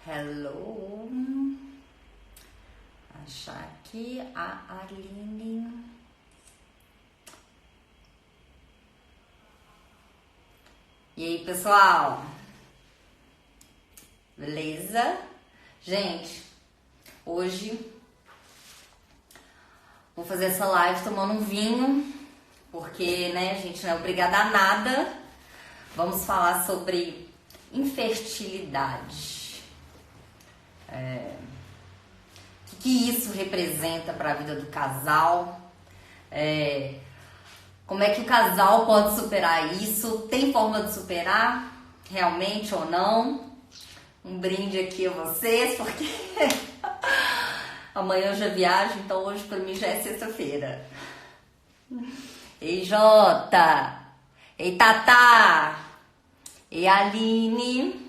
Hello. Achar aqui a Aline. E aí, pessoal? Beleza? Gente, hoje vou fazer essa live tomando um vinho, porque, né, a gente não é obrigada a nada. Vamos falar sobre infertilidade. O que isso representa para a vida do casal? Como é que o casal pode superar isso? Tem forma de superar realmente ou não? Um brinde aqui a vocês, porque amanhã eu já viajo, então hoje para mim já é sexta-feira. Ei, Jota! Ei, Tatá! Ei, Aline!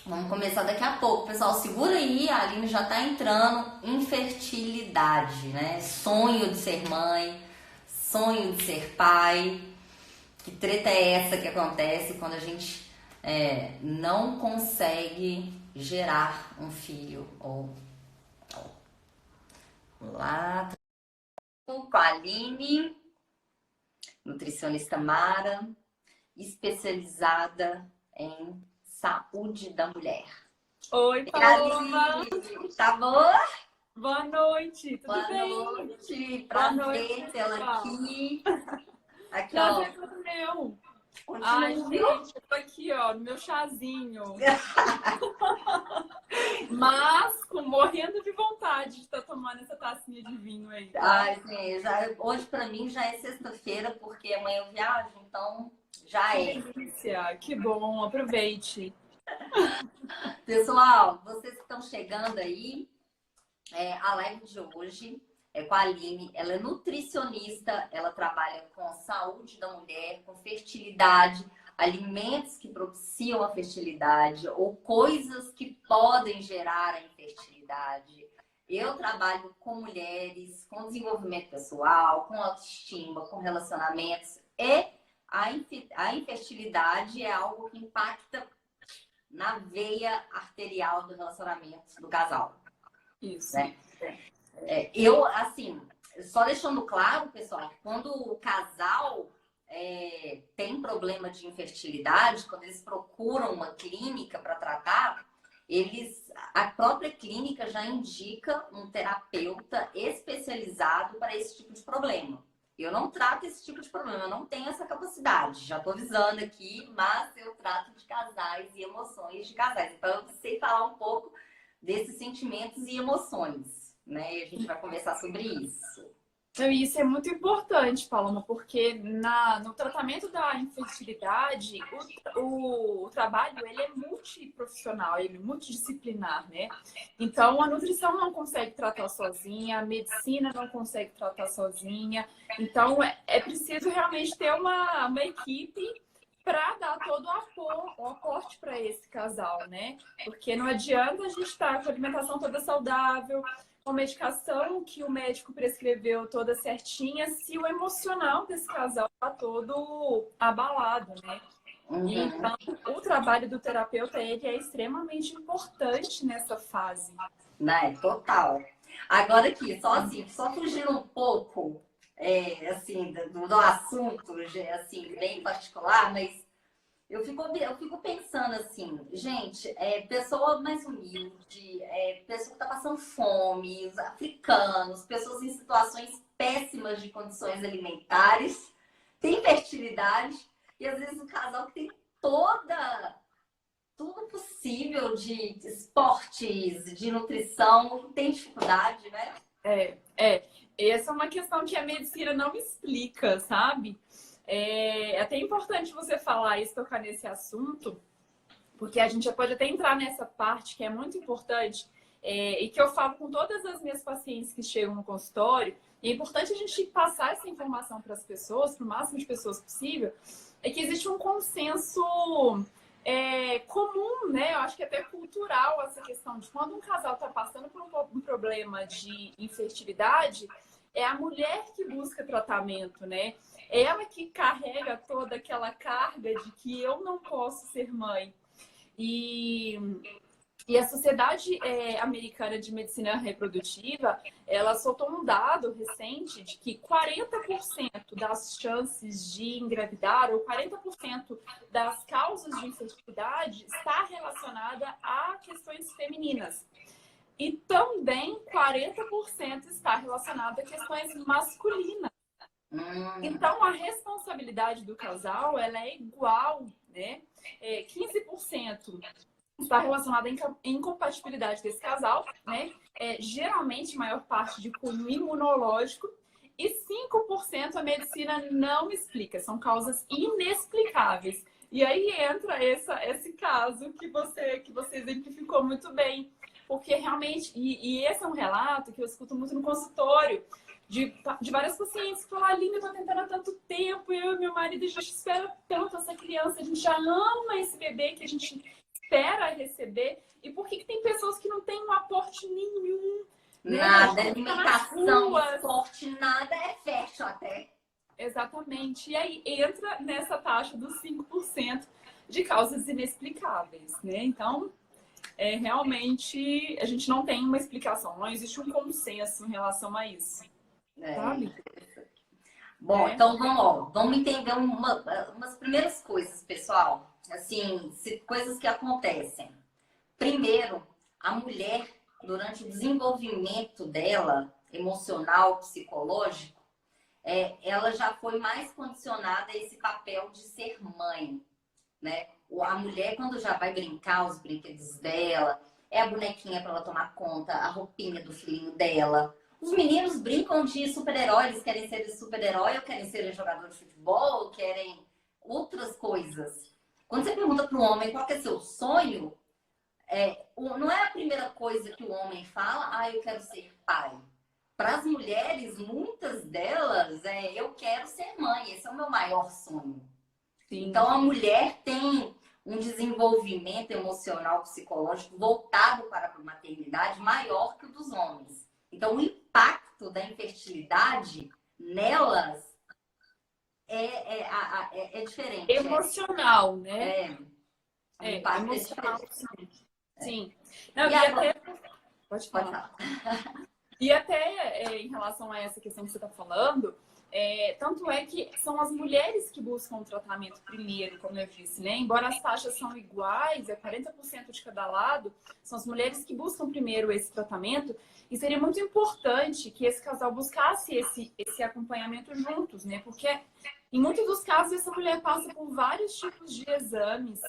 Vamos começar daqui a pouco. Pessoal, segura aí, a Aline já tá entrando. Infertilidade, né? Sonho de ser mãe, sonho de ser pai. Que treta é essa que acontece quando a gente não consegue gerar um filho? Vamos lá. Com a Aline, nutricionista Mara, especializada em saúde da mulher. Oi, E Paloma! Aline, tá boa? Boa noite, tudo Boa bem? noite, Boa prazer noite, tê-la pessoal. aqui. Aqui, ó. Prazer todo meu. Ai, Continua. gente, eu tô aqui, ó, no meu chazinho. Mas morrendo de vontade de estar tomando essa tacinha de vinho aí, tá? Ai, sim, hoje pra mim já é sexta-feira, porque amanhã eu viajo, então já Que é. delícia, que bom, aproveite. Pessoal, vocês que estão chegando aí, a live de hoje é com a Aline. Ela é nutricionista, ela trabalha com saúde da mulher, com fertilidade, alimentos que propiciam a fertilidade ou coisas que podem gerar a infertilidade. Eu trabalho com mulheres, com desenvolvimento pessoal, com autoestima, com relacionamentos e a infertilidade é algo que impacta na veia arterial do relacionamento do casal. Isso. Né? Eu, assim, só deixando claro, pessoal, que quando o casal tem problema de infertilidade, quando eles procuram uma clínica para tratar, a própria clínica já indica um terapeuta especializado para esse tipo de problema. Eu não trato esse tipo de problema, eu não tenho essa capacidade. Já estou avisando aqui, mas eu trato de casais e emoções de casais. Então, eu sei falar um pouco desses sentimentos e emoções, né? E a gente vai conversar sobre isso. Então, isso é muito importante, Paloma, porque no tratamento da infertilidade, o trabalho ele é multiprofissional, ele é multidisciplinar, né? Então, a nutrição não consegue tratar sozinha, a medicina não consegue tratar sozinha. Então, é preciso realmente ter uma equipe para dar todo o aporte para esse casal, né? Porque não adianta a gente estar com a alimentação toda saudável, com medicação que o médico prescreveu toda certinha, se o emocional desse casal está todo abalado, né? Então, o trabalho do terapeuta ele é extremamente importante nessa fase. Né? Total. Agora aqui, só fugindo um pouco, assim, do assunto, assim, bem particular, mas eu fico pensando assim, gente, pessoa mais humilde, pessoa que está passando fome, os africanos, pessoas em situações péssimas de condições alimentares, tem fertilidade, e às vezes o casal que tem tudo possível de esportes, de nutrição, tem dificuldade, né? Essa é uma questão que a medicina não explica, sabe? É até importante você falar isso, tocar nesse assunto, porque a gente já pode até entrar nessa parte que é muito importante e que eu falo com todas as minhas pacientes que chegam no consultório. E é importante a gente passar essa informação para as pessoas, para o máximo de pessoas possível, é que existe um consenso comum, né? Eu acho que até cultural essa questão de quando um casal está passando por um problema de infertilidade, é a mulher que busca tratamento, né? É ela que carrega toda aquela carga de que eu não posso ser mãe. E E a Sociedade Americana de Medicina Reprodutiva, ela soltou um dado recente de que 40% das chances de engravidar, ou 40% das causas de infertilidade, está relacionada a questões femininas. E também 40% está relacionado a questões masculinas. Então, a responsabilidade do casal, ela é igual, né? 15% está relacionada à incompatibilidade desse casal, né? Geralmente, maior parte de cunho imunológico, e 5% a medicina não explica, são causas inexplicáveis. E aí entra esse caso que você exemplificou muito bem, porque realmente, e esse é um relato que eu escuto muito no consultório, de várias pacientes que falam, Aline, eu tô tentando há tanto tempo, eu e meu marido, a gente espera tanto essa criança, a gente já ama esse bebê que a gente espera receber. E por que tem pessoas que não têm um aporte nenhum? Nada, alimentação, esporte, nada, é fértil até. Exatamente. E aí entra nessa taxa dos 5% de causas inexplicáveis, né? Então, realmente, a gente não tem uma explicação, não existe um consenso em relação a isso. Sabe? Bom, então vamos entender umas primeiras coisas, pessoal. Assim, coisas que acontecem. Primeiro, a mulher, durante o desenvolvimento dela, emocional, psicológico, ela já foi mais condicionada a esse papel de ser mãe, né? A mulher, quando já vai brincar os brinquedos dela, é a bonequinha para ela tomar conta, a roupinha do filhinho dela. Os meninos brincam de super-herói, eles querem ser super-herói, ou querem ser jogador de futebol, ou querem outras coisas. Quando você pergunta para o homem qual que é seu sonho, não é a primeira coisa que o homem fala, eu quero ser pai. Para as mulheres, muitas delas, eu quero ser mãe, esse é o meu maior sonho. Sim. Então, a mulher tem um desenvolvimento emocional, psicológico voltado para a maternidade maior que o dos homens. Então, o impacto da infertilidade nelas é diferente. Emocional, né? O impacto emocional, é diferente. Sim. Não, e até... Pode falar. E até em relação a essa questão que você está falando, tanto é que são as mulheres que buscam o tratamento primeiro, como eu disse, né? Embora as taxas são iguais, 40% de cada lado, são as mulheres que buscam primeiro esse tratamento. E seria muito importante que esse casal buscasse esse acompanhamento juntos, né? Porque em muitos dos casos essa mulher passa por vários tipos de exames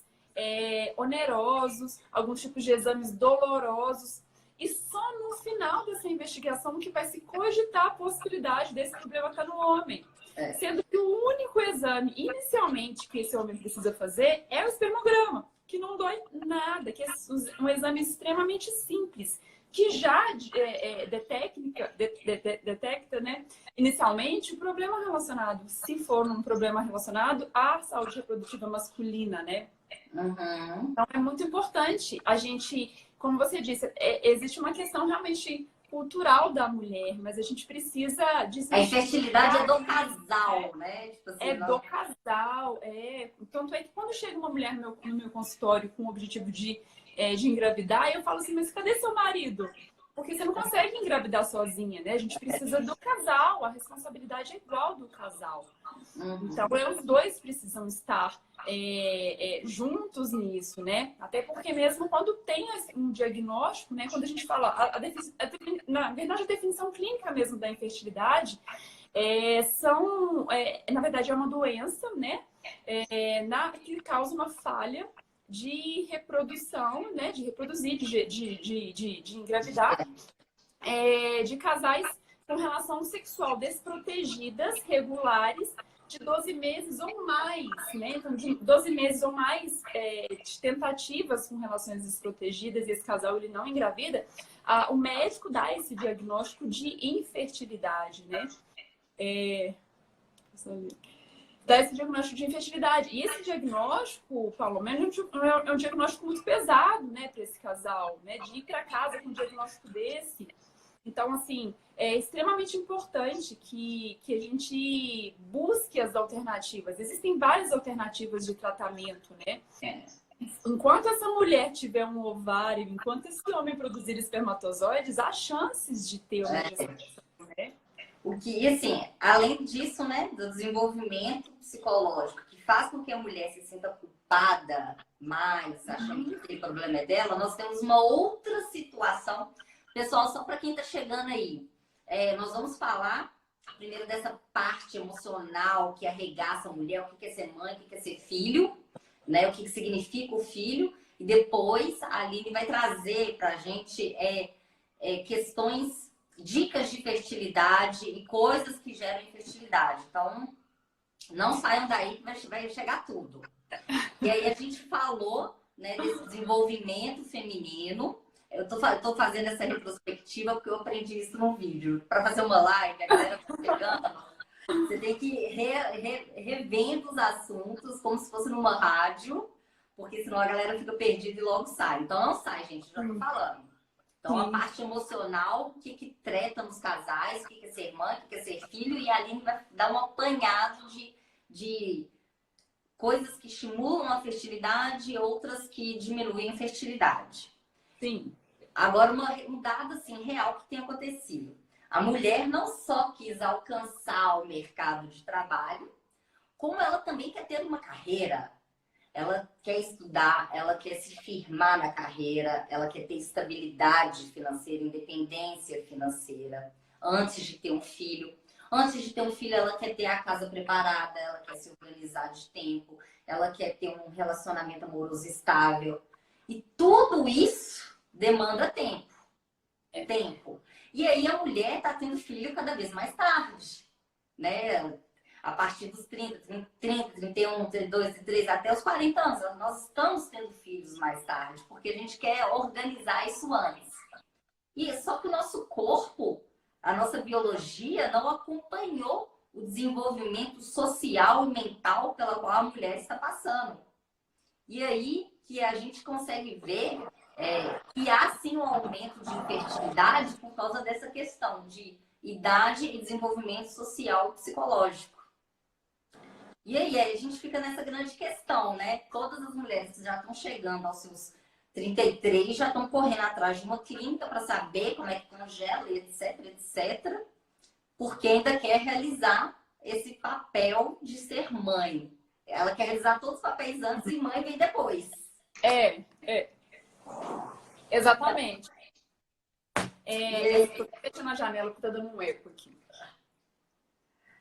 onerosos, alguns tipos de exames dolorosos. E só no final dessa investigação que vai se cogitar a possibilidade desse problema estar no homem. Sendo que o único exame, inicialmente, que esse homem precisa fazer é o espermograma, que não dói nada, que é um exame extremamente simples, que já detecta, né, inicialmente, o problema relacionado, se for um problema relacionado à saúde reprodutiva masculina, né? Uhum. Então, é muito importante a gente... Como você disse, existe uma questão realmente cultural da mulher, mas a gente precisa... A infertilidade é do casal, né? Tipo assim, do casal, Tanto é que quando chega uma mulher no meu consultório com o objetivo de engravidar, eu falo assim, mas cadê seu marido? Porque você não consegue engravidar sozinha, né? A gente precisa do casal, a responsabilidade é igual do casal. Uhum. Então, os dois precisam estar juntos nisso, né? Até porque mesmo quando tem um diagnóstico, né? Quando a gente fala, na verdade, a definição clínica mesmo da infertilidade na verdade, é uma doença, né? Que causa uma falha de reprodução, né? De reproduzir, de engravidar, de casais com relação sexual desprotegidas, regulares, de 12 meses ou mais, né? Então, de 12 meses ou mais de tentativas com relações desprotegidas, e esse casal ele não engravida, o médico dá esse diagnóstico de infertilidade, né? Dá esse diagnóstico de infertilidade. E esse diagnóstico, Paulo, é um diagnóstico muito pesado, né, para esse casal, né? De ir para casa com um diagnóstico desse. Então, assim, é extremamente importante que a gente busque as alternativas. Existem várias alternativas de tratamento, né? Enquanto essa mulher tiver um ovário, enquanto esse homem produzir espermatozoides, há chances de ter uma gestação, né? O que, assim, além disso, né, do desenvolvimento psicológico, que faz com que a mulher se sinta culpada mais, achando que aquele problema é dela, nós temos uma outra situação. Pessoal, só para quem está chegando aí, nós vamos falar primeiro dessa parte emocional que arregaça a mulher, o que é ser mãe, o que é ser filho, né, o que significa o filho, e depois a Aline vai trazer para a gente questões, dicas de fertilidade e coisas que geram infertilidade. Então, não saiam daí que vai chegar tudo. E aí a gente falou, né, desse desenvolvimento feminino. Eu tô fazendo essa retrospectiva porque eu aprendi isso num vídeo. Para fazer uma live, a galera tá pegando, você tem que revendo os assuntos como se fosse numa rádio, porque senão a galera fica perdida e logo sai. Então não sai, gente, já tô falando. Então, a parte emocional, o que treta nos casais, o que é ser mãe, o que é ser filho, e a Aline vai dar um apanhado de coisas que estimulam a fertilidade e outras que diminuem a fertilidade. Sim. Agora, um dado assim, real que tem acontecido. A mulher não só quis alcançar o mercado de trabalho, como ela também quer ter uma carreira. Ela quer estudar, ela quer se firmar na carreira, ela quer ter estabilidade financeira, independência financeira, antes de ter um filho. Antes de ter um filho, ela quer ter a casa preparada, ela quer se organizar de tempo, ela quer ter um relacionamento amoroso estável. E tudo isso demanda tempo. Tempo. E aí a mulher está tendo filho cada vez mais tarde, né? A partir dos 30, 31, 32, 33, até os 40 anos. Nós estamos tendo filhos mais tarde, porque a gente quer organizar isso antes. E só que o nosso corpo, a nossa biologia, não acompanhou o desenvolvimento social e mental pela qual a mulher está passando. E aí que a gente consegue ver que há sim um aumento de infertilidade por causa dessa questão de idade e desenvolvimento social e psicológico. E aí a gente fica nessa grande questão, né? Todas as mulheres que já estão chegando aos seus 33 já estão correndo atrás de uma clínica para saber como é que congela, etc, etc, porque ainda quer realizar esse papel de ser mãe. Ela quer realizar todos os papéis antes e mãe vem depois. Exatamente. Tô fechando a janela porque tá dando um eco aqui.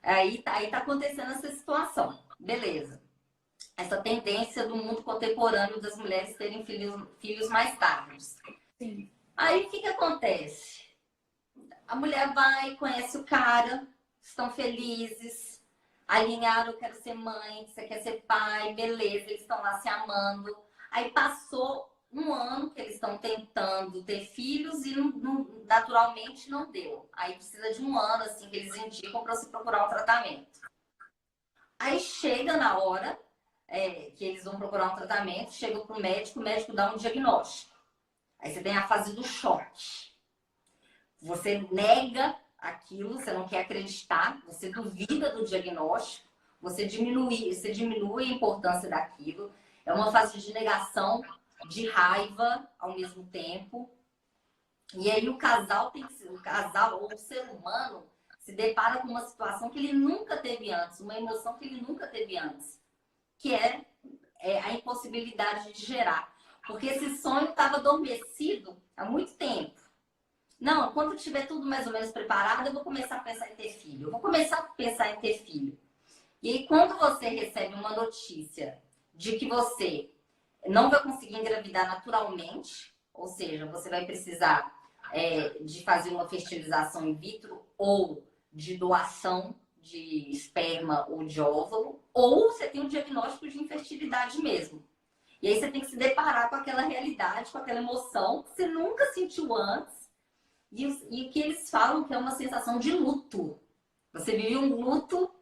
Aí tá acontecendo essa situação. Beleza. Essa tendência do mundo contemporâneo das mulheres terem filhos mais tarde. Sim. Aí o que acontece? A mulher vai, conhece o cara, estão felizes, alinharam, eu quero ser mãe, você quer ser pai, beleza, eles estão lá se amando. Aí passou um ano que eles estão tentando ter filhos e naturalmente não deu. Aí precisa de um ano, assim, que eles indicam para se procurar um tratamento. Aí chega na hora que eles vão procurar um tratamento, chega para o médico dá um diagnóstico. Aí você tem a fase do choque. Você nega aquilo, você não quer acreditar, você duvida do diagnóstico, você diminui a importância daquilo. É uma fase de negação, de raiva ao mesmo tempo. E aí o casal ou o ser humano se depara com uma situação que ele nunca teve antes, uma emoção que ele nunca teve antes, que é a impossibilidade de gerar. Porque esse sonho estava adormecido há muito tempo. Não, quando tiver tudo mais ou menos preparado, eu vou começar a pensar em ter filho. Eu vou começar a pensar em ter filho. E aí, quando você recebe uma notícia de que você não vai conseguir engravidar naturalmente, ou seja, você vai precisar de fazer uma fertilização in vitro ou de doação de esperma ou de óvulo, ou você tem um diagnóstico de infertilidade mesmo. E aí você tem que se deparar com aquela realidade, com aquela emoção que você nunca sentiu antes. E o que eles falam que é uma sensação de luto. Você vive um luto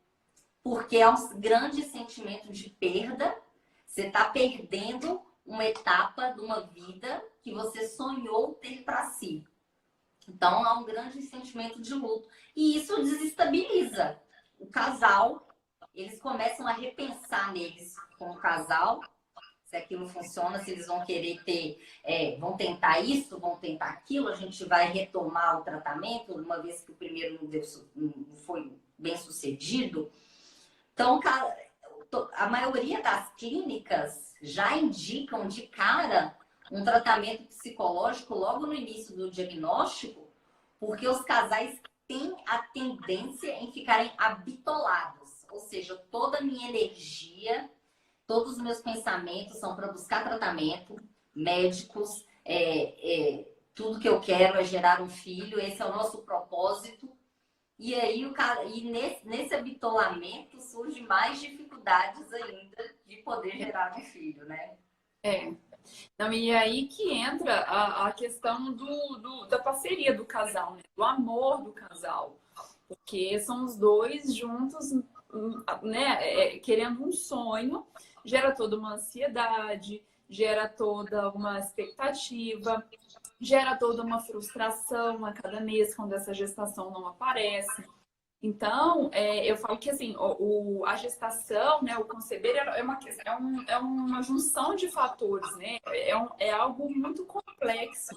porque é um grande sentimento de perda. Você está perdendo uma etapa de uma vida que você sonhou ter para si. Então, há um grande sentimento de luto. E isso desestabiliza o casal. Eles começam a repensar neles como casal, se aquilo funciona, se eles vão querer ter, vão tentar isso, vão tentar aquilo, a gente vai retomar o tratamento, uma vez que o primeiro não foi bem sucedido. Então, a maioria das clínicas já indicam de cara um tratamento psicológico logo no início do diagnóstico, porque os casais têm a tendência em ficarem habitolados, ou seja, toda a minha energia, todos os meus pensamentos são para buscar tratamento, médicos, tudo que eu quero é gerar um filho, esse é o nosso propósito. E aí, nesse habitolamento surgem mais dificuldades ainda de poder gerar um filho, né? Não, e aí que entra a questão da parceria do casal, né? Do amor do casal. Porque são os dois juntos, né? Querendo um sonho, gera toda uma ansiedade, gera toda uma expectativa, gera toda uma frustração a cada mês quando essa gestação não aparece. Então, eu falo que assim, a gestação, né, o conceber é uma junção de fatores, né? É algo muito complexo,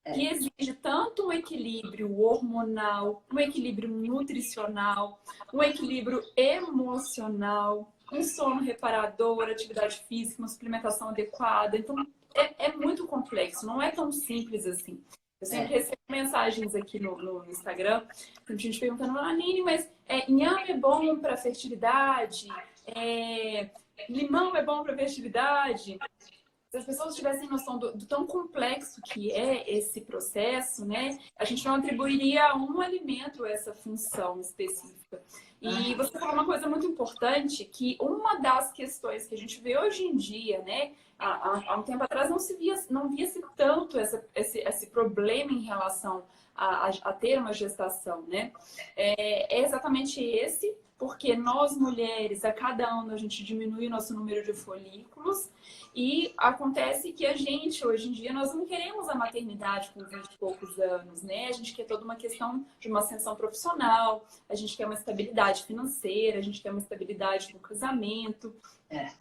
que exige tanto um equilíbrio hormonal, um equilíbrio nutricional, um equilíbrio emocional, um sono reparador, atividade física, uma suplementação adequada. Então, é muito complexo, não é tão simples assim. Eu sempre recebo mensagens aqui no Instagram, a gente perguntando, Aline, mas inhame é bom para fertilidade? Limão é bom para fertilidade? Se as pessoas tivessem noção do tão complexo que é esse processo, né, a gente não atribuiria a um alimento essa função específica. E você falou uma coisa muito importante, que uma das questões que a gente vê hoje em dia, né, há um tempo atrás não via-se tanto esse problema em relação a ter uma gestação, né? É exatamente esse, porque nós mulheres, a cada ano a gente diminui o nosso número de folículos e acontece que a gente, hoje em dia, nós não queremos a maternidade com 20 e poucos anos, né? A gente quer toda uma questão de uma ascensão profissional, a gente quer uma estabilidade financeira, a gente quer uma estabilidade no casamento.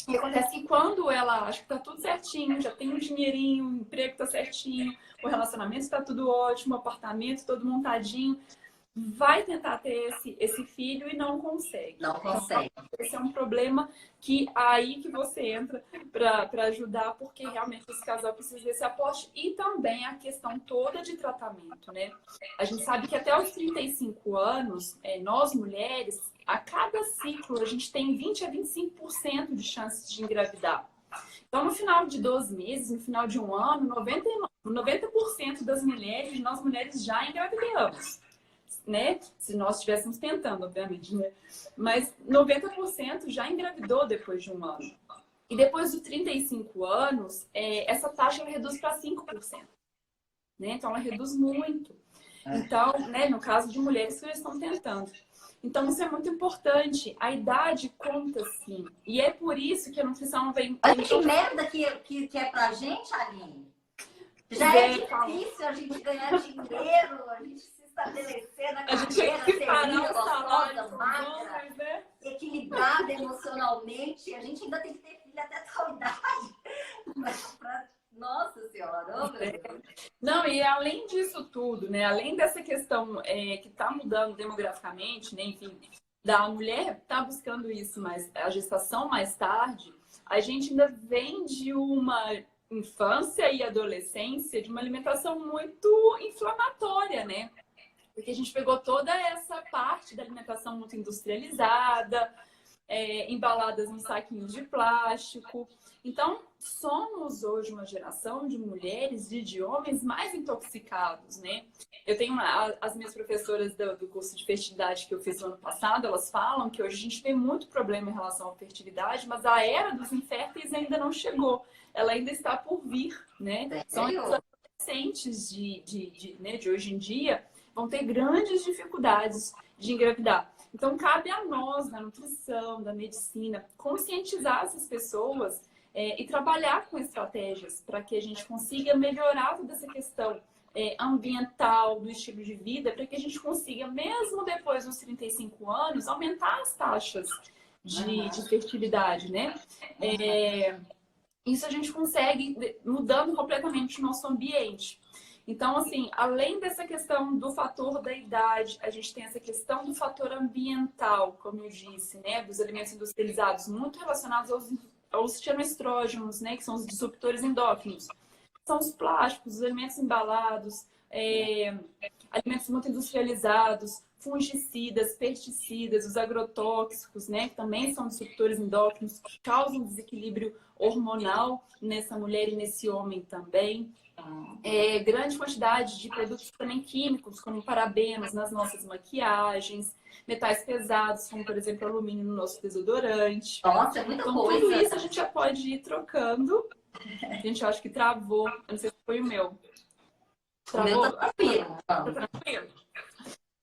E acontece que quando ela acha que tá tudo certinho, já tem um dinheirinho, o emprego tá certinho, o relacionamento tá tudo ótimo, o apartamento todo montadinho, vai tentar ter esse filho e não consegue. Não consegue. Então, esse é um problema aí que você entra para ajudar, porque realmente esse casal precisa desse aporte. E também a questão toda de tratamento, né? A gente sabe que até os 35 anos, nós mulheres, a cada ciclo, a gente tem 20 a 25% de chances de engravidar. Então, no final de 12 meses, no final de um ano, 90% das mulheres, nós mulheres já engravidamos. Né? Se nós estivéssemos tentando, obviamente, né? Mas 90% já engravidou depois de um ano. E depois dos 35 anos, essa taxa ela reduz para 5%. Né? Então, ela reduz muito. Então, né, no caso de mulheres que já estão tentando. Então, isso é muito importante. A idade conta, sim. E é por isso que a nutrição vem... Olha que merda que é pra gente, Aline. Já é difícil a gente ganhar dinheiro, a gente estabelecer na carreira, ser gostosa, magra, né? Equilibrada emocionalmente. A gente ainda tem que ter filho até tal idade. Nossa Senhora, Não, e além disso tudo, né? Além dessa questão que está mudando demograficamente, né? Enfim, da mulher tá buscando isso, mas a gestação mais tarde, a gente ainda vem de uma infância e adolescência de uma alimentação muito inflamatória, né? Porque a gente pegou toda essa parte da alimentação muito industrializada, embaladas em saquinhos de plástico. Então, somos hoje uma geração de mulheres e de homens mais intoxicados, né? Eu tenho as minhas professoras do curso de fertilidade que eu fiz no ano passado, elas falam que hoje a gente tem muito problema em relação à fertilidade, mas a era dos inférteis ainda não chegou. Ela ainda está por vir, né? São os adolescentes de hoje em dia vão ter grandes dificuldades de engravidar. Então, cabe a nós, da nutrição, da medicina, conscientizar essas pessoas e trabalhar com estratégias para que a gente consiga melhorar toda essa questão ambiental, do estilo de vida, para que a gente consiga, mesmo depois dos 35 anos, aumentar as taxas de fertilidade, né? Isso a gente consegue mudando completamente o nosso ambiente. Então, assim, além dessa questão do fator da idade, a gente tem essa questão do fator ambiental, como eu disse, né? Dos alimentos industrializados, muito relacionados aos xenoestrógenos, né? Que são os disruptores endócrinos. São os plásticos, os alimentos embalados, alimentos muito industrializados, fungicidas, pesticidas, os agrotóxicos, né? Que também são disruptores endócrinos, que causam desequilíbrio hormonal nessa mulher e nesse homem também. Grande quantidade de produtos também químicos, como parabenos nas nossas maquiagens, metais pesados, como por exemplo alumínio no nosso desodorante. Nossa, é muita então, coisa. Tudo isso a gente já pode ir trocando. A gente acha que travou. Eu não sei se foi o meu. Travou? O meu tá tranquilo. Tá tranquilo.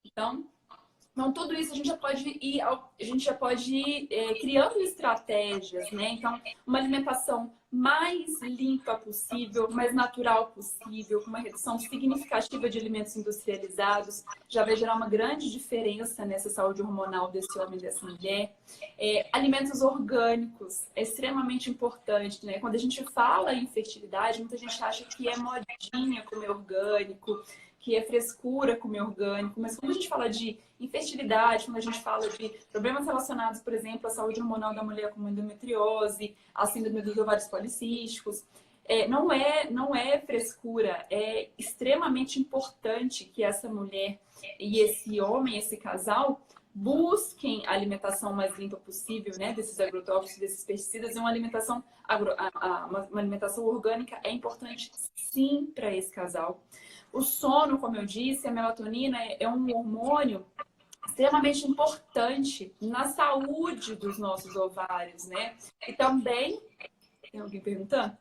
Então, tudo isso a gente já pode ir criando estratégias, né? Então, uma alimentação mais limpa possível, mais natural possível, com uma redução significativa de alimentos industrializados, já vai gerar uma grande diferença nessa saúde hormonal desse homem e dessa mulher. Alimentos orgânicos é extremamente importante, né? Quando a gente fala em fertilidade, muita gente acha que é modinha comer orgânico, que é frescura comer orgânico, mas quando a gente fala de infertilidade, quando a gente fala de problemas relacionados, por exemplo, à saúde hormonal da mulher como endometriose, a síndrome dos ovários policísticos, não é frescura, é extremamente importante que essa mulher e esse homem, esse casal, busquem a alimentação mais limpa possível, né, desses agrotóxicos, desses pesticidas, e uma alimentação, uma alimentação orgânica é importante sim para esse casal. O sono, como eu disse, a melatonina é um hormônio extremamente importante na saúde dos nossos ovários, né? E também... Tem alguém perguntando?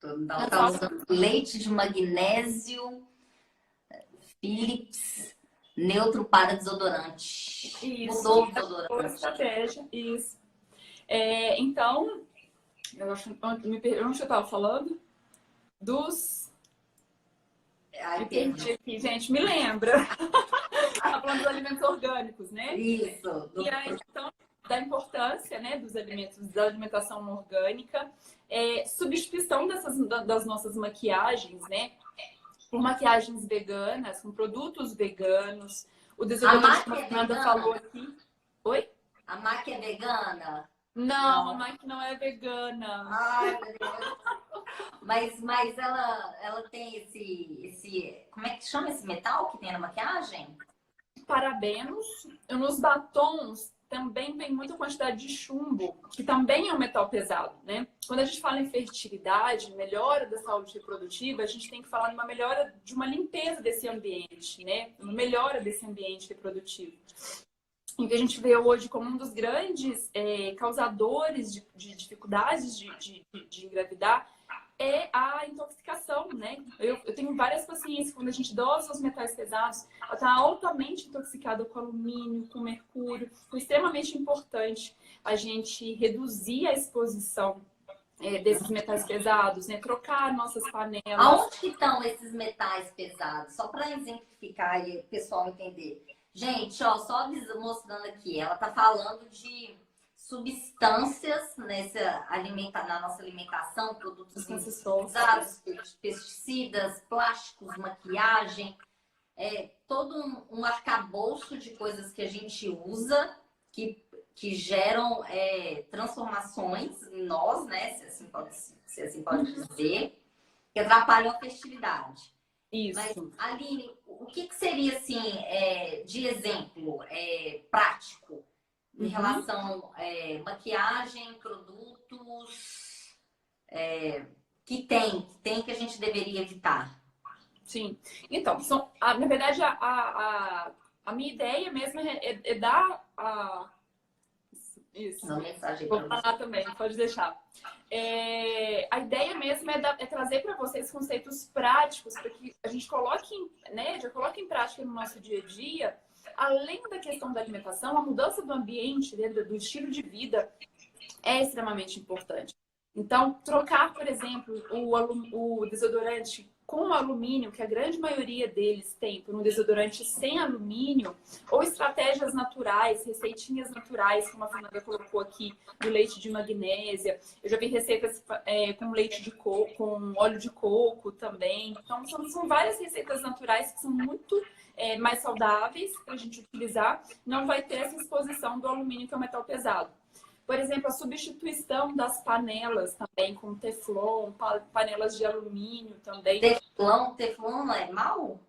Tá usando leite de magnésio, Philips, neutro para desodorante. Isso. Mudou o desodorante. Boa estratégia, isso. Então, onde eu estava falando? Entendi aqui, gente, me lembra. Tá falando dos alimentos orgânicos, né? Isso. E aí, então, da importância, né, dos alimentos, da alimentação orgânica, substituição das nossas maquiagens, né? Por maquiagens veganas, com produtos veganos. O desodorante que a Fernanda falou aqui. Oi? A MAC é vegana? Não, a MAC não é vegana. Ai, meu Deus. Mas ela tem esse... Como é que chama esse metal que tem na maquiagem? Parabenos. Nos batons também tem muita quantidade de chumbo, que também é um metal pesado, né? Quando a gente fala em fertilidade, melhora da saúde reprodutiva, a gente tem que falar de uma melhora, de uma limpeza desse ambiente, né? Uma melhora desse ambiente reprodutivo. E que a gente vê hoje como um dos grandes causadores de dificuldades de engravidar é a intoxicação, né? Eu tenho várias pacientes, quando a gente dosa os metais pesados, ela está altamente intoxicada com alumínio, com mercúrio. É extremamente importante a gente reduzir a exposição desses metais pesados, né? Trocar nossas panelas. Aonde que estão esses metais pesados? Só para exemplificar e o pessoal entender. Gente, ó, só mostrando aqui, ela tá falando de substâncias na nossa alimentação, produtos industrializados, pesticidas, plásticos, maquiagem, todo um arcabouço de coisas que a gente usa que geram transformações em nós, né? Se assim pode dizer, que atrapalham a fertilidade. Isso. Mas, Aline, o que seria, assim, de exemplo prático em relação a maquiagem, produtos que a gente deveria evitar? Sim. Então, na verdade, a minha ideia mesmo é dar Isso. Uma mensagem Vou falar também, pode deixar. A ideia mesmo é trazer para vocês conceitos práticos para que a gente coloque em prática no nosso dia a dia. Além da questão da alimentação, a mudança do ambiente, do estilo de vida é extremamente importante. Então, trocar, por exemplo, o desodorante com alumínio, que a grande maioria deles tem por um desodorante sem alumínio, ou estratégias naturais, receitinhas naturais, como a Fernanda colocou aqui, do leite de magnésia. Eu já vi receitas com leite de coco, com óleo de coco também. Então, são várias receitas naturais que são muito mais saudáveis para a gente utilizar. Não vai ter essa exposição do alumínio, que é um metal pesado. Por exemplo, a substituição das panelas também, com teflon, panelas de alumínio também. Teflon não é mal?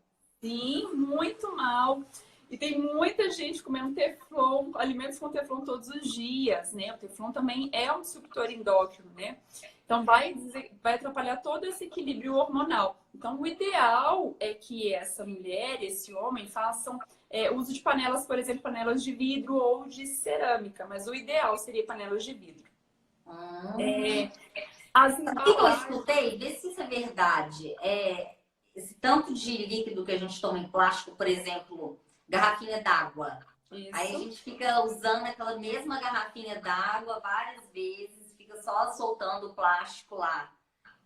Sim, muito mal. E tem muita gente comendo teflon, alimentos com teflon todos os dias, né? O teflon também é um disruptor endócrino, né? Então vai atrapalhar todo esse equilíbrio hormonal. Então o ideal é que essa mulher, esse homem, façam uso de panelas, por exemplo, panelas de vidro ou de cerâmica, mas o ideal seria panelas de vidro. As O que eu embalagens... escutei, vê se isso é verdade. Esse tanto de líquido que a gente toma em plástico, por exemplo, garrafinha d'água. Aí a gente fica usando aquela mesma garrafinha d'água várias vezes, fica só soltando o plástico lá.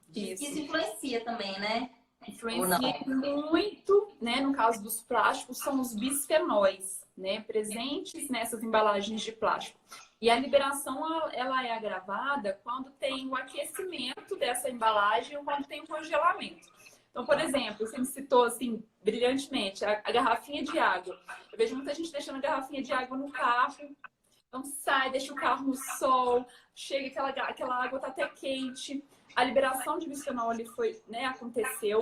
Diz que isso influencia também, né? Influencia muito, né? No caso dos plásticos, são os bisfenóis, né? Presentes nessas embalagens de plástico. E a liberação, ela é agravada quando tem o aquecimento dessa embalagem ou quando tem o congelamento. Então, por exemplo, você me citou, assim, brilhantemente, a garrafinha de água. Eu vejo muita gente deixando a garrafinha de água no carro. Então, sai, deixa o carro no sol, chega aquela água tá até quente. A liberação de bisfenol ali aconteceu.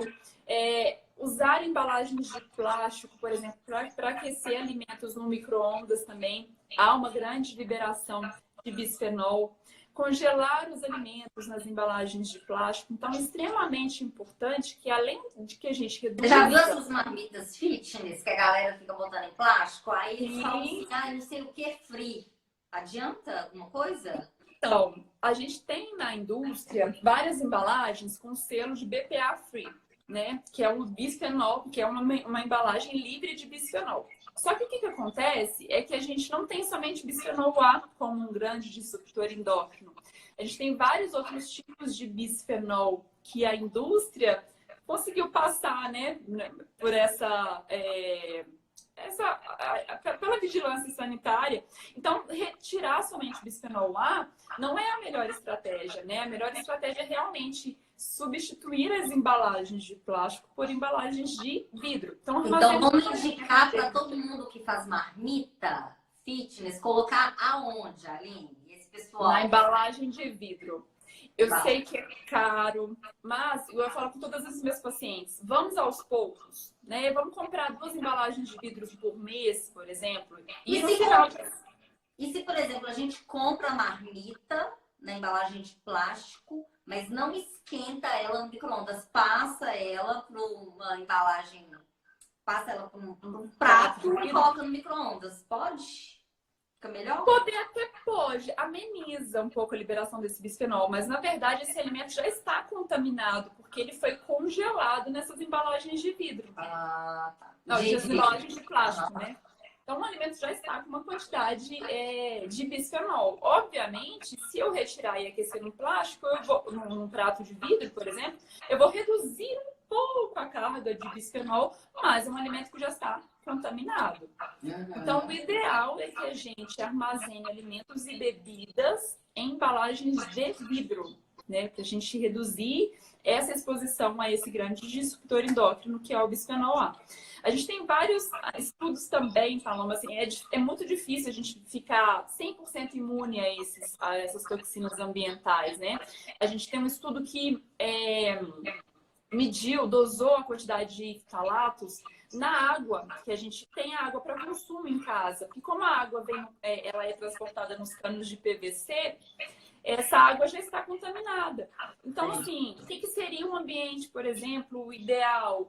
Usar embalagens de plástico, por exemplo, para aquecer alimentos no micro-ondas também. Há uma grande liberação de bisfenol. Congelar os alimentos nas embalagens de plástico. Então, é extremamente importante que, além de que a gente reduza... Já viu essas marmitas fitness que a galera fica botando em plástico? Aí eles falam assim, não sei o que, free. Adianta alguma coisa? Então, a gente tem na indústria várias embalagens com selo de BPA Free, né? Que é o bisfenol, que é uma embalagem livre de bisfenol. Só que o que acontece é que a gente não tem somente bisfenol A como um grande disruptor endócrino. A gente tem vários outros tipos de bisfenol que a indústria conseguiu passar, né? Por pela vigilância sanitária. Então, retirar somente o bisfenol A não é a melhor estratégia, né? A melhor estratégia é realmente substituir as embalagens de plástico por embalagens de vidro. Então vamos indicar para todo mundo que faz marmita fitness, colocar aonde, Aline? Esse pessoal? Na embalagem de vidro. Eu sei que é caro, mas eu falo com todos os meus pacientes, vamos aos poucos, né? Vamos comprar 2 embalagens de vidros por mês, por exemplo. E se, por exemplo, a gente compra a marmita na embalagem de plástico, mas não esquenta ela no micro-ondas, passa ela para uma embalagem, passa ela para um prato e coloca no micro-ondas, pode? Fica melhor? Poder até pode, ameniza um pouco a liberação desse bisfenol, mas na verdade esse alimento já está contaminado, porque ele foi congelado nessas embalagens de vidro. Tá. Não, de embalagens de plástico, né? Então o alimento já está com uma quantidade de bisfenol. Obviamente, se eu retirar e aquecer no plástico, num prato de vidro, por exemplo, eu vou reduzir um pouco a carga de bisfenol, mas é um alimento que já está contaminado. Então, o ideal é que a gente armazene alimentos e bebidas em embalagens de vidro, né? Para a gente reduzir essa exposição a esse grande disruptor endócrino que é o bisfenol A. A gente tem vários estudos também, Paloma, assim, é muito difícil a gente ficar 100% imune a essas toxinas ambientais, né? A gente tem um estudo que dosou a quantidade de ftalatos na água, que a gente tem água para consumo em casa. Porque como a água ela é transportada nos canos de PVC, essa água já está contaminada. Então, assim, o que seria um ambiente, por exemplo, ideal?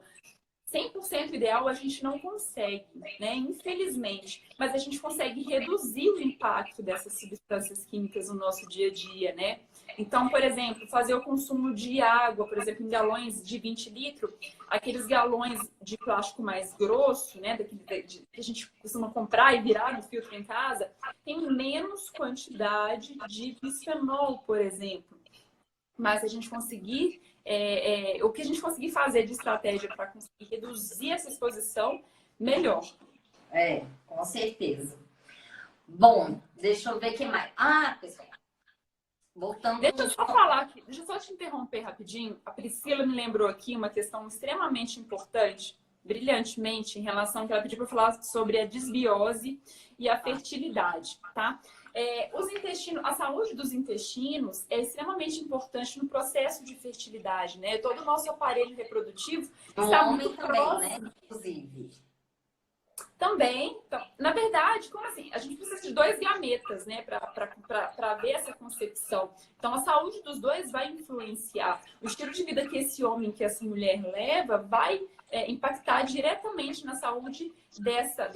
100% ideal a gente não consegue, né? Infelizmente. Mas a gente consegue reduzir o impacto dessas substâncias químicas no nosso dia a dia, né? Então, por exemplo, fazer o consumo de água, por exemplo, em galões de 20 litros, aqueles galões de plástico mais grosso, né? Que a gente costuma comprar e virar no filtro em casa, tem menos quantidade de bisfenol, por exemplo. mas a gente conseguir, o que a gente conseguir fazer de estratégia para conseguir reduzir essa exposição, melhor. Com certeza. Bom, deixa eu ver o que mais. Ah, pessoal, voltando... Deixa eu só falar aqui, deixa eu só te interromper rapidinho. A Priscila me lembrou aqui uma questão extremamente importante, brilhantemente, em relação que ela pediu para falar sobre a desbiose e a fertilidade, tá? Os intestinos, a saúde dos intestinos é extremamente importante no processo de fertilidade, né? Todo o nosso aparelho reprodutivo está muito próximo. Né? Inclusive. Também, então, na verdade, como assim? A gente precisa de 2 gametas, né, para haver essa concepção. Então, a saúde dos dois vai influenciar. O estilo de vida que esse homem, que essa mulher leva, vai impactar diretamente na saúde dessa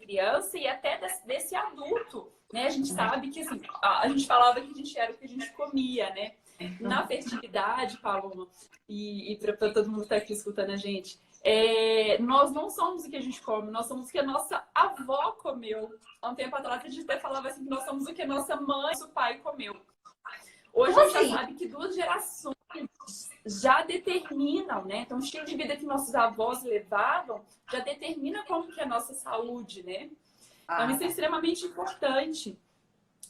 criança e até desse adulto, né? A gente sabe que, assim, a gente falava que a gente era o que a gente comia, né? Na fertilidade, Paloma, e para todo mundo que está aqui escutando a gente, nós não somos o que a gente come, nós somos o que a nossa avó comeu. Há um tempo atrás a gente até falava assim que nós somos o que a nossa mãe e o pai comeu. Hoje a gente já sabe que 2 gerações já determinam, né? Então o estilo de vida que nossos avós levavam já determina como que é a nossa saúde, né? Então isso é extremamente importante.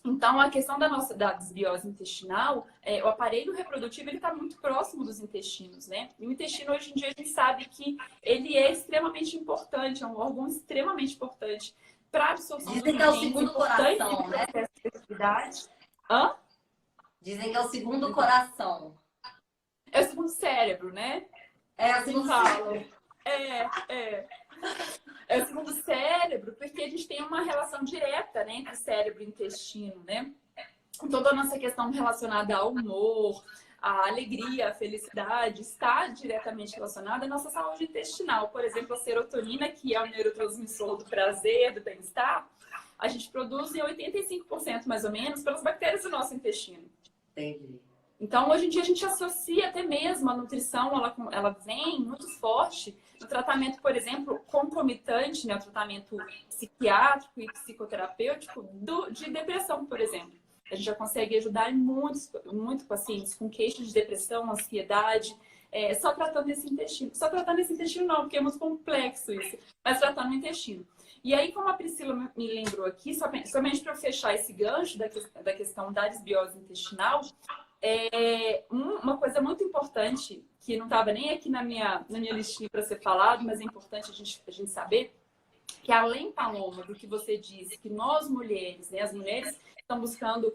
Então, a questão da desbiose intestinal, o aparelho reprodutivo está muito próximo dos intestinos, né? E o intestino, hoje em dia, a gente sabe que ele é extremamente importante, é um órgão extremamente importante para a absorção. Dizem que é o segundo coração, né? Hã? Dizem que é o segundo coração. É o segundo cérebro, né? É o segundo cérebro. É o segundo cérebro, porque a gente tem uma relação direta, né, entre cérebro e intestino, né? Toda a nossa questão relacionada ao humor, à alegria, à felicidade, está diretamente relacionada à nossa saúde intestinal. Por exemplo, a serotonina, que é o neurotransmissor do prazer, do bem-estar, a gente produz em 85% mais ou menos pelas bactérias do nosso intestino. Entendi. Então, hoje em dia, a gente associa até mesmo a nutrição, ela vem muito forte no tratamento, por exemplo, concomitante, né, o tratamento psiquiátrico e psicoterapêutico de depressão, por exemplo. A gente já consegue ajudar muitos pacientes com queixas de depressão, ansiedade, só tratando esse intestino. Só tratando esse intestino não, porque é muito complexo isso, mas tratando o intestino. E aí, como a Priscila me lembrou aqui, somente para fechar esse gancho da questão da desbiose intestinal, uma coisa muito importante, que não estava nem aqui na minha listinha para ser falado, mas é importante a gente saber, que além, Paloma, do que você disse, que nós mulheres, né, as mulheres estão buscando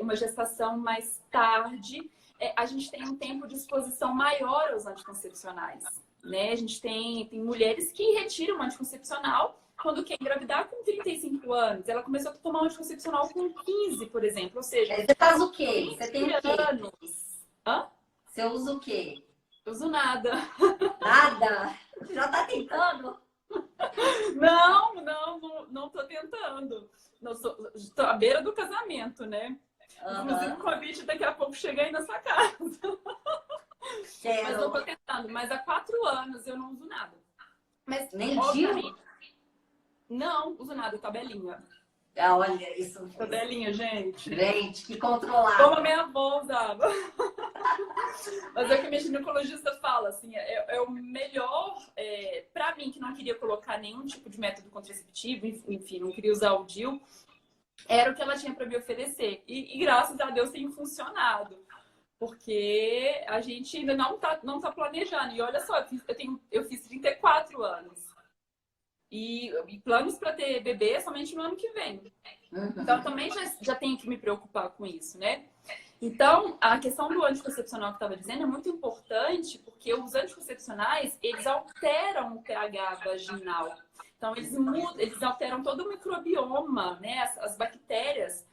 uma gestação mais tarde, a gente tem um tempo de exposição maior aos anticoncepcionais, né? A gente tem mulheres que retiram o anticoncepcional quando quer engravidar com 35 anos. Ela começou a tomar um anticoncepcional com 15, por exemplo. Ou seja, você faz o quê? Você tem o quê? Hã? Você usa o quê? Eu uso nada. Nada? Já tá tentando? Não tô tentando. Estou à beira do casamento, né? Inclusive, o convite daqui a pouco chega aí na sua casa. Mas não tô tentando. Mas há 4 anos eu não uso nada. Mas, nem DIU? Não uso nada, tabelinha. Olha, isso. Tabelinha, gente. Gente, que controlado. Como a minha avó usava. Mas é o que a minha ginecologista fala, assim, é o melhor, pra mim, que não queria colocar nenhum tipo de método contraceptivo, enfim, não queria usar o DIU, era o que ela tinha para me oferecer. E graças a Deus tem funcionado. Porque a gente ainda não tá planejando. E olha só, eu fiz 34 anos. E planos para ter bebê somente no ano que vem. Então, também já tenho que me preocupar com isso, né? Então, a questão do anticoncepcional que eu estava dizendo é muito importante, porque os anticoncepcionais, eles alteram o pH vaginal. Então, eles alteram todo o microbioma, né? As bactérias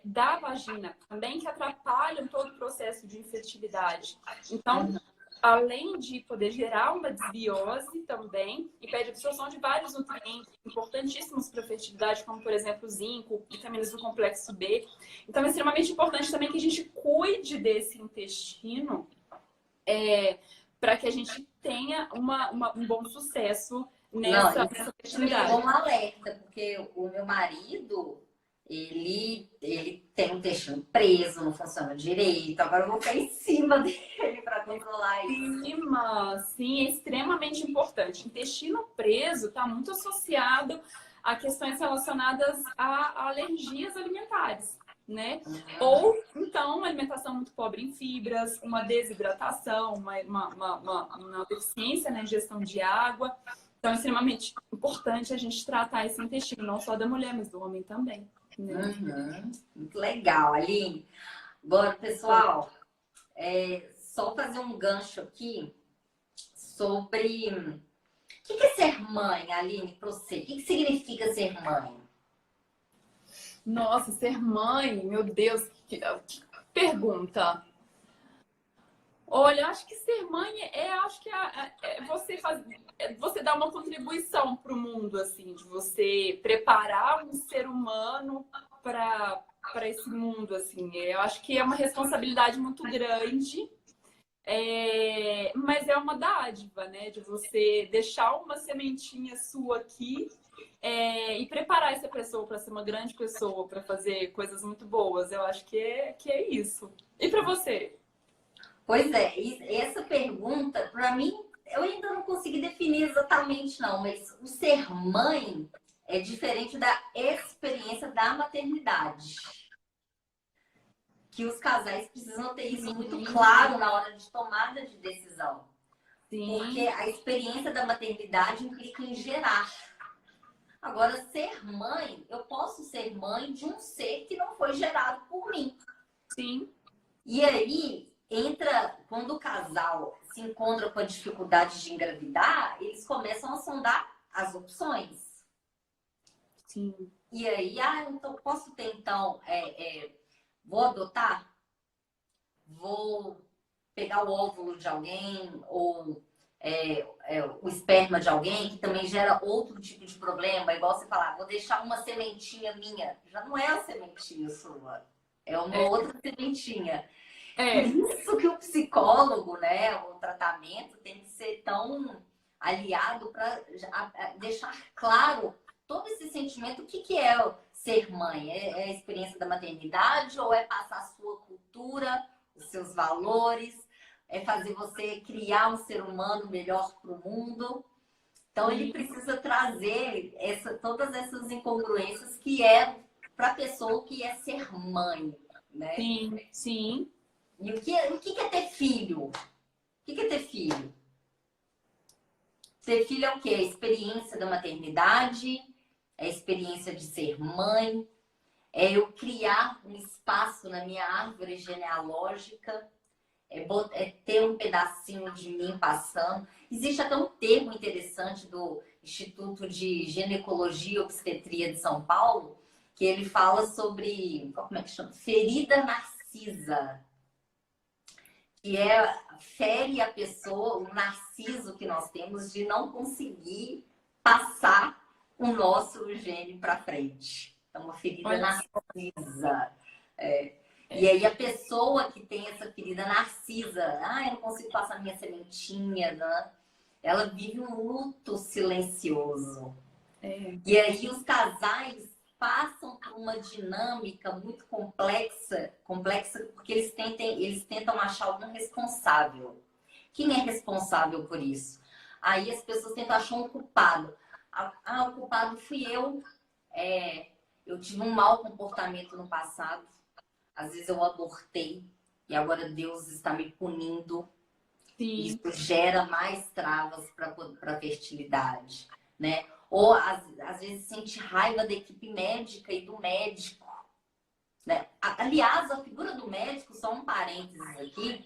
da vagina, também que atrapalham todo o processo de infertilidade. Então, além de poder gerar uma desbiose também, impede a absorção de vários nutrientes importantíssimos para a fertilidade, como, por exemplo, zinco, vitaminas do complexo B. Então, é extremamente importante também que a gente cuide desse intestino para que a gente tenha um bom sucesso nessa fertilidade. Me deu um alerta, porque o meu marido, ele tem um intestino preso, não funciona direito. Agora eu vou ficar em cima dele para controlar isso. Sim, é extremamente importante. Intestino preso está muito associado a questões relacionadas a alergias alimentares, né? Ou, então, uma alimentação muito pobre em fibras, uma desidratação, uma deficiência na ingestão de água. Então, é extremamente importante a gente tratar esse intestino, não só da mulher, mas do homem também, né? Muito legal, Aline. Agora, pessoal, só fazer um gancho aqui sobre o que é ser mãe, Aline, para você? O que significa ser mãe? Nossa, ser mãe, meu Deus, que pergunta. Olha, eu acho que ser mãe você dar uma contribuição para o mundo, assim, de você preparar um ser humano para esse mundo, assim. Eu acho que é uma responsabilidade muito grande, mas é uma dádiva, né? De você deixar uma sementinha sua aqui e preparar essa pessoa para ser uma grande pessoa, para fazer coisas muito boas. Eu acho que é isso. E para você? Pois é, e essa pergunta, para mim, eu ainda não consegui definir exatamente, não, mas o ser mãe é diferente da experiência da maternidade. Que os casais precisam ter isso muito claro na hora de tomada de decisão. Sim. Porque a experiência da maternidade implica em gerar. Agora, ser mãe, eu posso ser mãe de um ser que não foi gerado por mim. Sim. E aí, quando o casal se encontra com a dificuldade de engravidar, eles começam a sondar as opções. Sim. E aí, então posso ter, então, vou adotar? Vou pegar o óvulo de alguém ou o esperma de alguém, que também gera outro tipo de problema, igual você falar, vou deixar uma sementinha minha. Já não é a sementinha sua, é uma outra sementinha. Por isso que o psicólogo, né, o tratamento tem que ser tão aliado para deixar claro todo esse sentimento. O que é ser mãe? É a experiência da maternidade ou é passar a sua cultura, os seus valores? É fazer você criar um ser humano melhor para o mundo? Então, ele precisa trazer todas essas incongruências que é para a pessoa que é ser mãe, né? Sim, sim. E o que é ter filho? O que é ter filho? Ter filho é o quê? A experiência da maternidade, é a experiência de ser mãe, é eu criar um espaço na minha árvore genealógica, é ter um pedacinho de mim passando. Existe até um termo interessante do Instituto de Ginecologia e Obstetria de São Paulo, que ele fala sobre, como é que chama? Ferida narcisa. Que fere a pessoa, o narciso que nós temos de não conseguir passar o nosso gene para frente. É uma ferida narcisa. E aí a pessoa que tem essa ferida narcisa, eu não consigo passar minha sementinha, né? Ela vive um luto silencioso. E aí os casais passam por uma dinâmica muito complexa porque eles tentam achar algum responsável. Quem é responsável por isso? Aí as pessoas tentam achar um culpado. O culpado fui eu. Eu tive um mau comportamento no passado. Às vezes eu abortei e agora Deus está me punindo. Sim. Isso gera mais travas para a fertilidade, né? Ou às vezes sente raiva da equipe médica e do médico, né? Aliás, a figura do médico, só um parênteses aqui,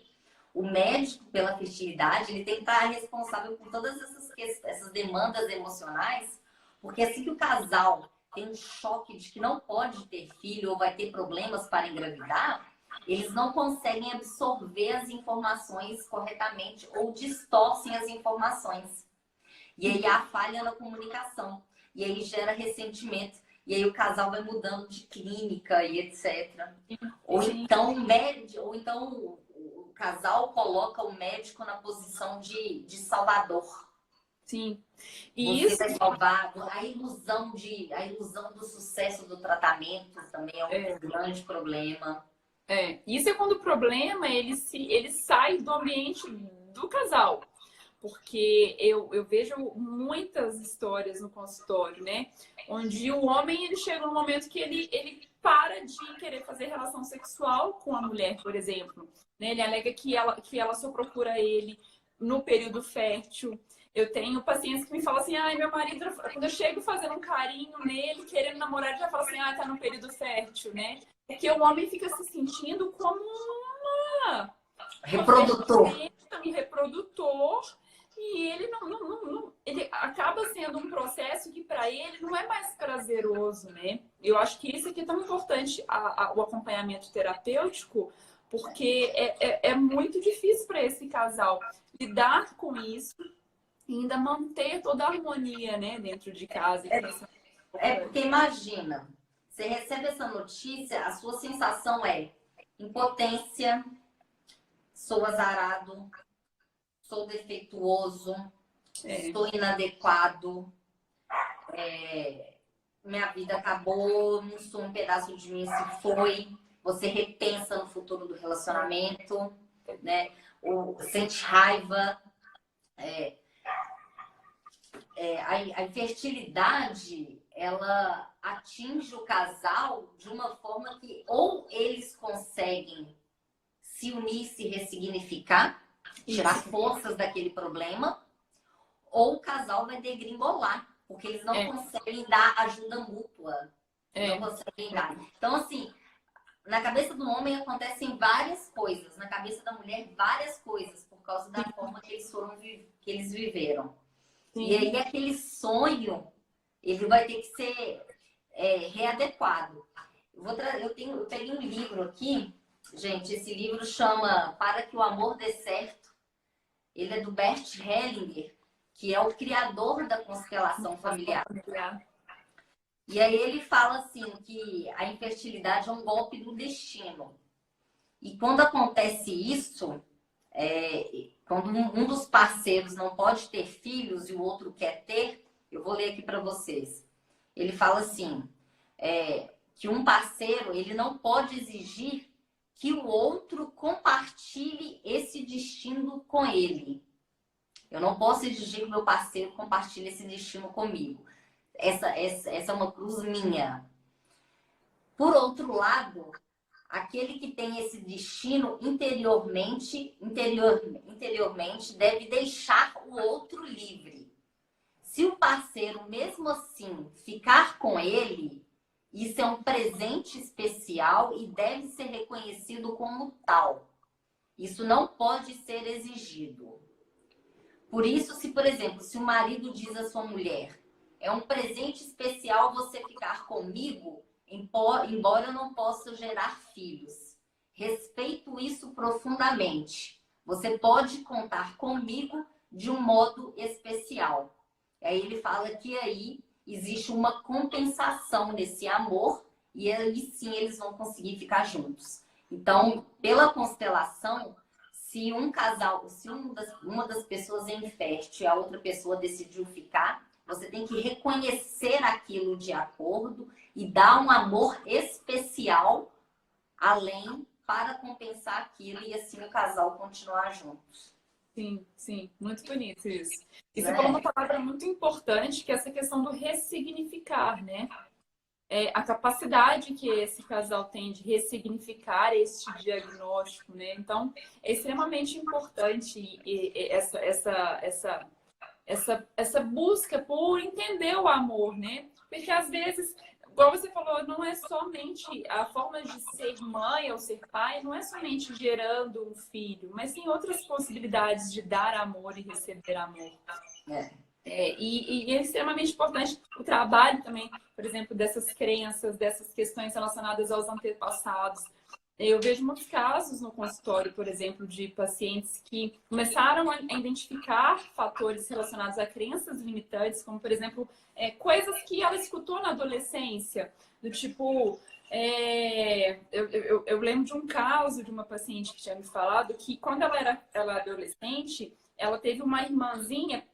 o médico pela fertilidade, ele tem que estar responsável por todas essas demandas emocionais, porque assim que o casal tem um choque de que não pode ter filho ou vai ter problemas para engravidar, eles não conseguem absorver as informações corretamente ou distorcem as informações. E aí há falha na comunicação. E aí gera ressentimento. E aí o casal vai mudando de clínica e etc. Ou então o casal coloca o médico na posição de salvador. Sim. E Você isso vai salvar a ilusão do sucesso do tratamento também é um grande problema. isso é quando o problema ele sai do ambiente do casal. Porque eu vejo muitas histórias no consultório, né? Onde o homem ele chega num momento que ele para de querer fazer relação sexual com a mulher, por exemplo. Né? Ele alega que ela só procura ele no período fértil. Eu tenho pacientes que me falam assim, ai, meu marido, quando eu chego fazendo um carinho nele, querendo namorar, ele já fala assim, ah, tá no período fértil, né? Porque o homem fica se sentindo como uma Reprodutor. ferramenta, um reprodutor, e ele ele acaba sendo um processo que para ele não é mais prazeroso, né? Eu acho que isso aqui é tão importante, o acompanhamento terapêutico, porque é muito difícil para esse casal lidar com isso e ainda manter toda a harmonia, né, dentro de casa. Porque imagina, você recebe essa notícia, a sua sensação é impotência, sou azarado, sou defeituoso, estou inadequado, minha vida acabou, não sou um pedaço de mim se foi. Você repensa no futuro do relacionamento, né? Sente raiva. A infertilidade, ela atinge o casal de uma forma que ou eles conseguem se unir, se ressignificar, tirar forças daquele problema, ou o casal vai degringolar, porque eles não conseguem dar ajuda mútua. Não conseguem dar. Então, assim, na cabeça do homem acontecem várias coisas, na cabeça da mulher várias coisas, por causa da forma que eles viveram. Sim. E aí aquele sonho, ele vai ter que ser readequado. Eu peguei um livro aqui, gente, esse livro chama Para que o Amor Dê Certo. Ele é do Bert Hellinger, que é o criador da constelação familiar. E aí ele fala assim que a infertilidade é um golpe do destino. E quando acontece isso, quando um dos parceiros não pode ter filhos e o outro quer ter, eu vou ler aqui para vocês. Ele fala assim, que um parceiro ele não pode exigir que o outro compartilhe esse destino com ele. Eu não posso exigir que o meu parceiro compartilhe esse destino comigo. Essa é uma cruz minha. Por outro lado, aquele que tem esse destino interiormente deve deixar o outro livre. Se o parceiro, mesmo assim, ficar com ele, isso é um presente especial e deve ser reconhecido como tal. Isso não pode ser exigido. Por isso, se, por exemplo, se o marido diz à sua mulher, é um presente especial você ficar comigo, embora eu não possa gerar filhos. Respeito isso profundamente. Você pode contar comigo de um modo especial. Aí ele fala que aí existe uma compensação nesse amor e aí sim eles vão conseguir ficar juntos. Então, pela constelação, se um casal, se uma das pessoas é infértil e a outra pessoa decidiu ficar, você tem que reconhecer aquilo de acordo e dar um amor especial além para compensar aquilo e assim o casal continuar juntos. Sim, sim, muito bonito isso. E você falou uma palavra muito importante, que é essa questão do ressignificar, né? A capacidade que esse casal tem de ressignificar este diagnóstico, né? Então, é extremamente importante essa busca por entender o amor, né? Porque às vezes, igual você falou, não é somente a forma de ser mãe ou ser pai, não é somente gerando um filho, mas tem outras possibilidades de dar amor e receber amor. E é extremamente importante o trabalho também, por exemplo, dessas crenças, dessas questões relacionadas aos antepassados. Eu vejo muitos casos no consultório, por exemplo, de pacientes que começaram a identificar fatores relacionados a crenças limitantes, como, por exemplo, coisas que ela escutou na adolescência, do tipo, eu lembro de um caso de uma paciente que tinha me falado que quando ela era adolescente, ela teve uma irmãzinha,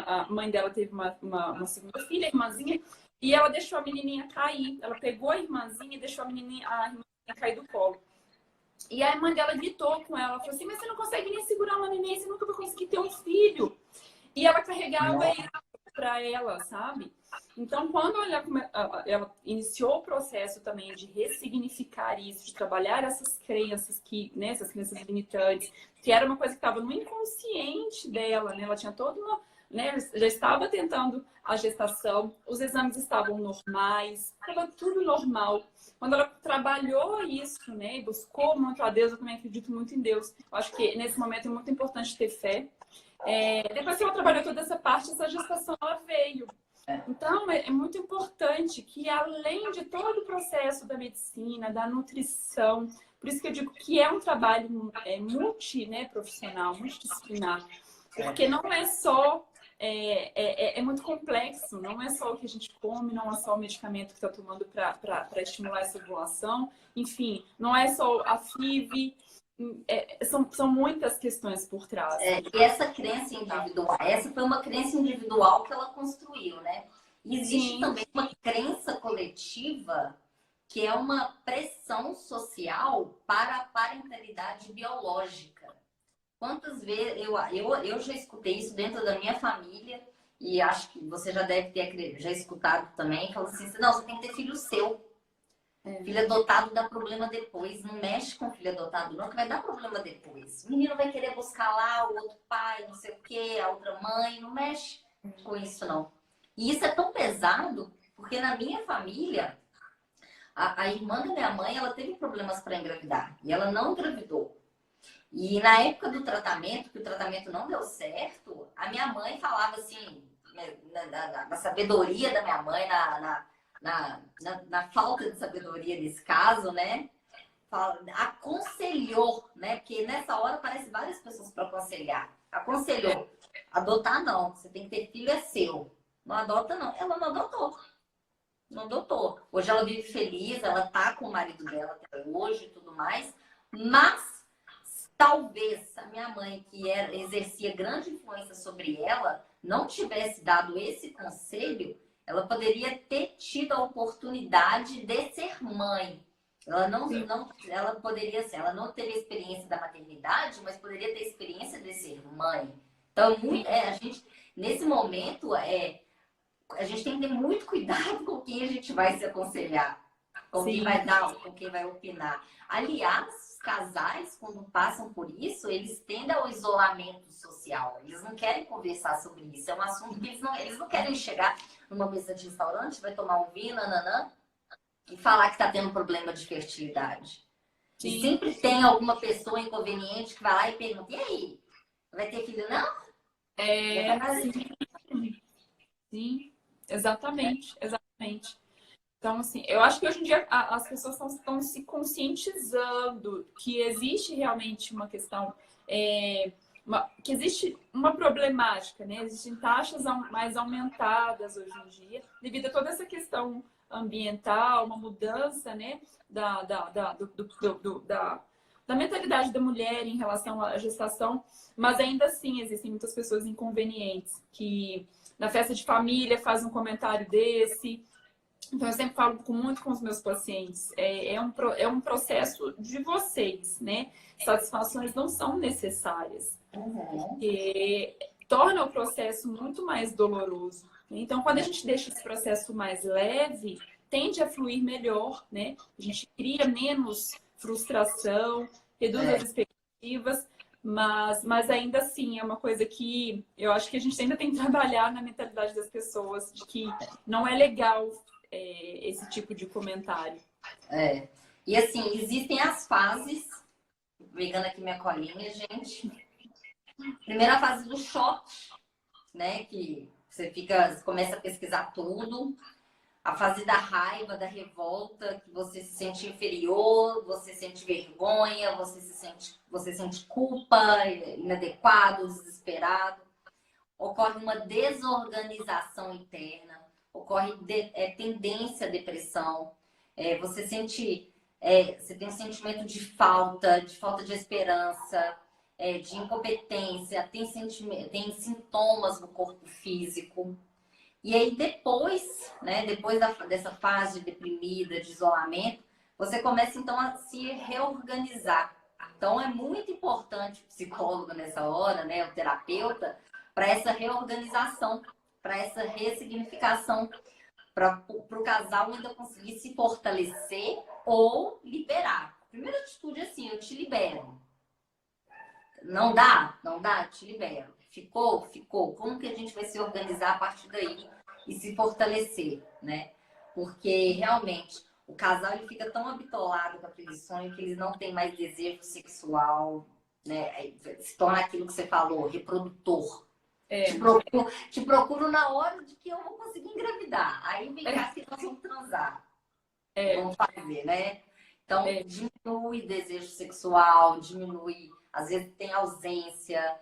a mãe dela teve uma segunda filha, a irmãzinha, e ela deixou a menininha cair. Ela pegou a irmãzinha e deixou a irmãzinha cair do colo. E a mãe dela gritou com ela, falou assim, mas você não consegue nem segurar uma neném, você nunca vai conseguir ter um filho. E ela carregava isso para ela, sabe? Então, quando ela iniciou o processo também de ressignificar isso, de trabalhar essas crenças né, essas crenças limitantes, que era uma coisa que estava no inconsciente dela, né? Ela tinha toda uma, né, já estava tentando a gestação, os exames estavam normais, estava tudo normal. Quando ela trabalhou isso, né, buscou muito a Deus, eu também acredito muito em Deus. Eu acho que nesse momento é muito importante ter fé. Depois que ela trabalhou toda essa parte, essa gestação ela veio. Então, é muito importante que, além de todo o processo da medicina, da nutrição, por isso que eu digo que é um trabalho profissional, multidisciplinar, porque não é só, é muito complexo, não é só o que a gente come, não é só o medicamento que está tomando para estimular essa ovulação, enfim, não é só a FIV, são muitas questões por trás. E essa crença individual, essa foi uma crença individual que ela construiu, né? E existe também uma crença coletiva que é uma pressão social para a parentalidade biológica. Quantas vezes eu já escutei isso dentro da minha família e acho que você já deve ter já escutado também, falando assim, não, você tem que ter filho seu. Filho adotado dá problema depois. Não mexe com filho adotado, não, que vai dar problema depois. O menino vai querer buscar lá o outro pai, não sei o quê, a outra mãe. Não mexe com isso, não. E isso é tão pesado, porque na minha família, a irmã da minha mãe, ela teve problemas para engravidar. E ela não engravidou. E na época do tratamento, que o tratamento não deu certo, a minha mãe falava assim, na sabedoria da minha mãe, na falta de sabedoria nesse caso, né? Aconselhou, né? Porque nessa hora aparecem várias pessoas para aconselhar. Aconselhou. Adotar não, você tem que ter filho, é seu. Não adota não. Ela não adotou. Não adotou. Hoje ela vive feliz, ela tá com o marido dela até hoje e tudo mais. Mas talvez a minha mãe, que exercia grande influência sobre ela, não tivesse dado esse conselho, ela poderia ter tido a oportunidade de ser mãe. Ela poderia ser, ela não teve a experiência da maternidade, mas poderia ter a experiência de ser mãe. Então, a gente, nesse momento, a gente tem que ter muito cuidado com quem a gente vai se aconselhar, com quem vai dar, com quem vai opinar. Aliás, os casais, quando passam por isso, eles tendem ao isolamento social. Eles não querem conversar sobre isso. É um assunto que eles não querem chegar numa mesa de restaurante, vai tomar um vinho, nananã, e falar que está tendo problema de fertilidade. E sempre tem alguma pessoa inconveniente que vai lá e pergunta, e aí? Vai ter filho, não? Sim, exatamente. Então, assim, eu acho que hoje em dia as pessoas estão se conscientizando que existe realmente uma questão, que existe uma problemática, né? Existem taxas mais aumentadas hoje em dia, devido a toda essa questão ambiental, uma mudança, né? Da mentalidade da mulher em relação à gestação, mas ainda assim existem muitas pessoas inconvenientes que na festa de família faz um comentário desse. Então, eu sempre falo muito com os meus pacientes, é um processo de vocês, né? Satisfações não são necessárias, porque torna o processo muito mais doloroso. Então, quando a gente deixa esse processo mais leve, tende a fluir melhor, né? A gente cria menos frustração, reduz as expectativas, mas ainda assim é uma coisa que eu acho que a gente ainda tem que trabalhar na mentalidade das pessoas, de que não é legal esse tipo de comentário. E assim, existem as fases, pegando aqui minha colinha, gente. Primeira fase do choque, né? Que você começa a pesquisar tudo. A fase da raiva, da revolta, que você se sente inferior, você sente vergonha, você sente culpa, inadequado, desesperado. Ocorre uma desorganização interna, ocorre tendência à depressão. Você sente você tem um sentimento de falta de esperança, de incompetência, tem sintomas no corpo físico. E aí depois, né, dessa fase deprimida, de isolamento, você começa então a se reorganizar. Então é muito importante o psicólogo nessa hora, né, o terapeuta, para essa reorganização, para essa ressignificação, para o casal ainda conseguir se fortalecer ou liberar. A primeira atitude é assim, eu te libero. Não dá? Não dá? Te libero. Ficou? Ficou. Como que a gente vai se organizar a partir daí e se fortalecer, né? Porque realmente o casal ele fica tão habitolado com aquele sonho que eles não têm mais desejo sexual, né? Se torna aquilo que você falou, reprodutor. Te procuro na hora de que eu vou conseguir engravidar. Aí vem cá que nós vamos transar. Vamos fazer, né? Então, diminui desejo sexual, diminui, às vezes tem ausência,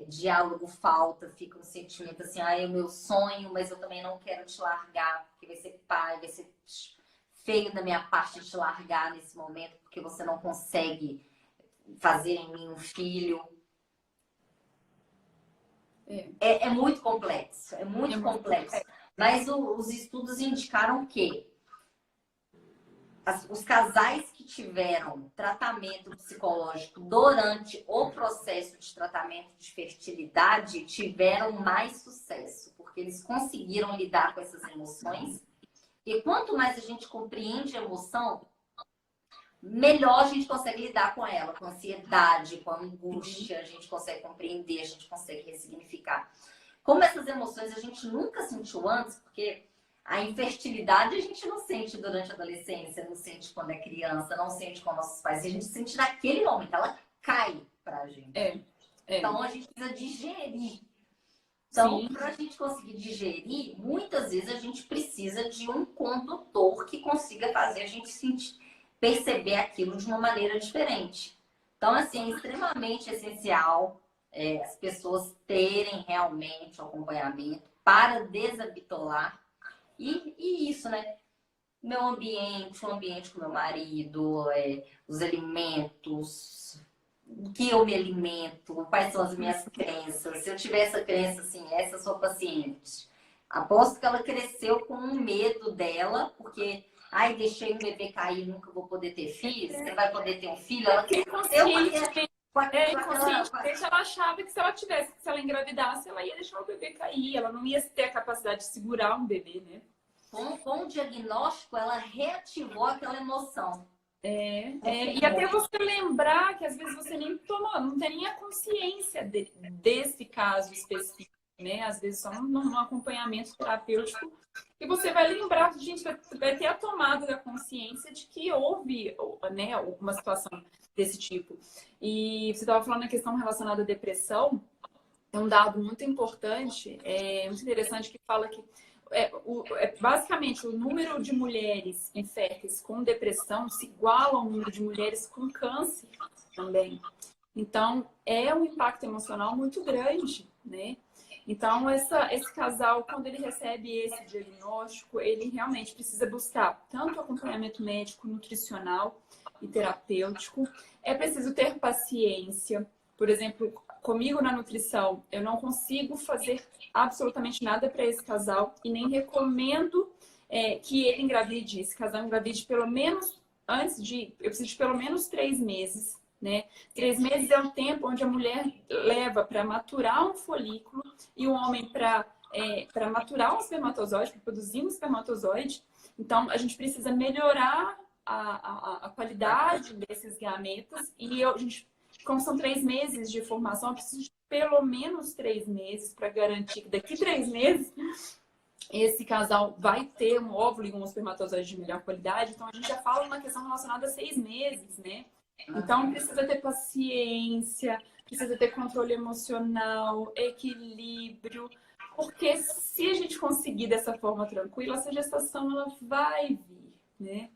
diálogo falta, fica um sentimento assim, é o meu sonho, mas eu também não quero te largar, porque vai ser pai, vai ser feio da minha parte te largar nesse momento, porque você não consegue fazer em mim um filho. É muito complexo, é muito complexo. Mas os estudos indicaram que os casais que tiveram tratamento psicológico durante o processo de tratamento de fertilidade tiveram mais sucesso, porque eles conseguiram lidar com essas emoções. E quanto mais a gente compreende a emoção, melhor a gente consegue lidar com ela, com a ansiedade, com a angústia, a gente consegue compreender, a gente consegue ressignificar. Como essas emoções a gente nunca sentiu antes, porque a infertilidade a gente não sente durante a adolescência, não sente quando é criança, não sente com nossos pais. A gente sente naquele momento, ela cai pra gente. Então a gente precisa digerir. Então, para a gente conseguir digerir, muitas vezes a gente precisa de um condutor que consiga fazer a gente sentir, perceber aquilo de uma maneira diferente. Então, assim, é extremamente essencial as pessoas terem realmente o acompanhamento para desabitolar. E isso, né? Meu ambiente, o ambiente com meu marido, os alimentos, o que eu me alimento, quais são as minhas crenças. Se eu tiver essa crença, assim, essa sua paciente, aposto que ela cresceu com um medo dela, porque, deixei o bebê cair, nunca vou poder ter filhos, você vai poder ter um filho. Ela cresceu inconscientemente, ela achava que se ela engravidasse, ela ia deixar o bebê cair, ela não ia ter a capacidade de segurar um bebê, né? Com o diagnóstico, ela reativou aquela emoção. E até você lembrar que às vezes você nem não tem nem a consciência desse caso específico, né? Às vezes só num acompanhamento terapêutico e você vai lembrar, gente, vai ter a tomada da consciência de que houve, né, uma situação desse tipo. E você estava falando na questão relacionada à depressão, é um dado muito importante, muito interessante, que fala que basicamente o número de mulheres inférteis com depressão se iguala ao número de mulheres com câncer também. Então, é um impacto emocional muito grande, né? Então, esse casal, quando ele recebe esse diagnóstico, ele realmente precisa buscar tanto acompanhamento médico, nutricional e terapêutico. É preciso ter paciência. Por exemplo, comigo na nutrição, eu não consigo fazer absolutamente nada para esse casal e nem recomendo que ele engravide, esse casal engravide pelo menos eu preciso de pelo menos 3 meses, né? 3 meses é o tempo onde a mulher leva para maturar um folículo e o homem para maturar um espermatozoide, para produzir um espermatozoide. Então, a gente precisa melhorar a qualidade desses gametas e como são 3 meses de formação, eu preciso de pelo menos 3 meses para garantir que daqui 3 meses esse casal vai ter um óvulo e um espermatozoide de melhor qualidade. Então, a gente já fala uma questão relacionada a 6 meses, né? Então, precisa ter paciência, precisa ter controle emocional, equilíbrio, porque se a gente conseguir dessa forma tranquila, essa gestação ela vai vir, né?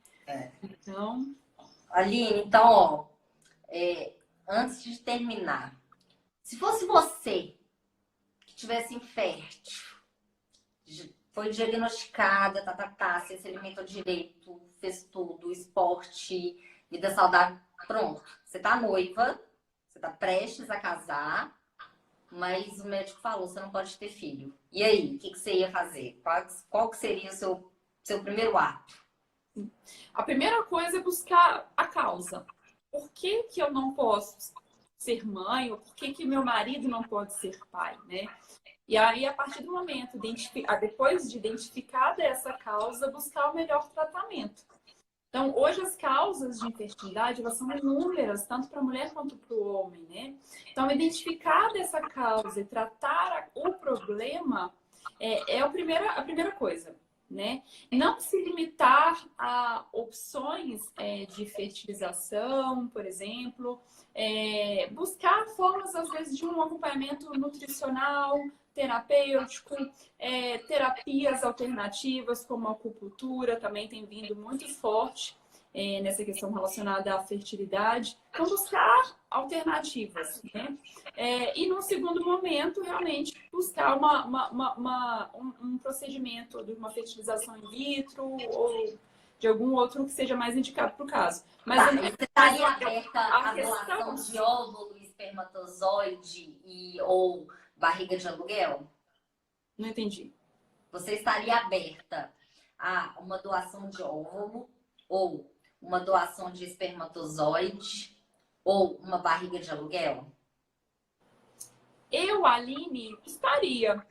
Então... Aline, então, ó, antes de terminar, se fosse você que tivesse infértil, foi diagnosticada, você se alimentou direito, fez tudo, esporte, vida saudável, pronto. Você tá noiva, você tá prestes a casar, mas o médico falou, você não pode ter filho. E aí, o que você ia fazer? Qual que seria o seu primeiro ato? A primeira coisa é buscar a causa. Por que que eu não posso ser mãe? Ou por que que meu marido não pode ser pai, né? E aí, a partir do momento, depois de identificada essa causa, buscar o melhor tratamento. Então, hoje as causas de infertilidade, elas são inúmeras, tanto para a mulher quanto para o homem, né? Então, identificar essa causa e tratar o problema é a primeira coisa, né? Não se limitar a opções de fertilização, por exemplo, buscar formas, às vezes, de um acompanhamento nutricional, terapêutico, terapias alternativas como a acupuntura também tem vindo muito forte nessa questão relacionada à fertilidade. Então, buscar alternativas, né? E, num segundo momento, realmente buscar um procedimento de uma fertilização in vitro ou de algum outro que seja mais indicado para o caso. Mas você estaria aberta à doação de óvulo, espermatozoide ou barriga de aluguel? Não entendi. Você estaria aberta a uma doação de óvulo ou uma doação de espermatozoide ou uma barriga de aluguel? Eu, Aline, estaria.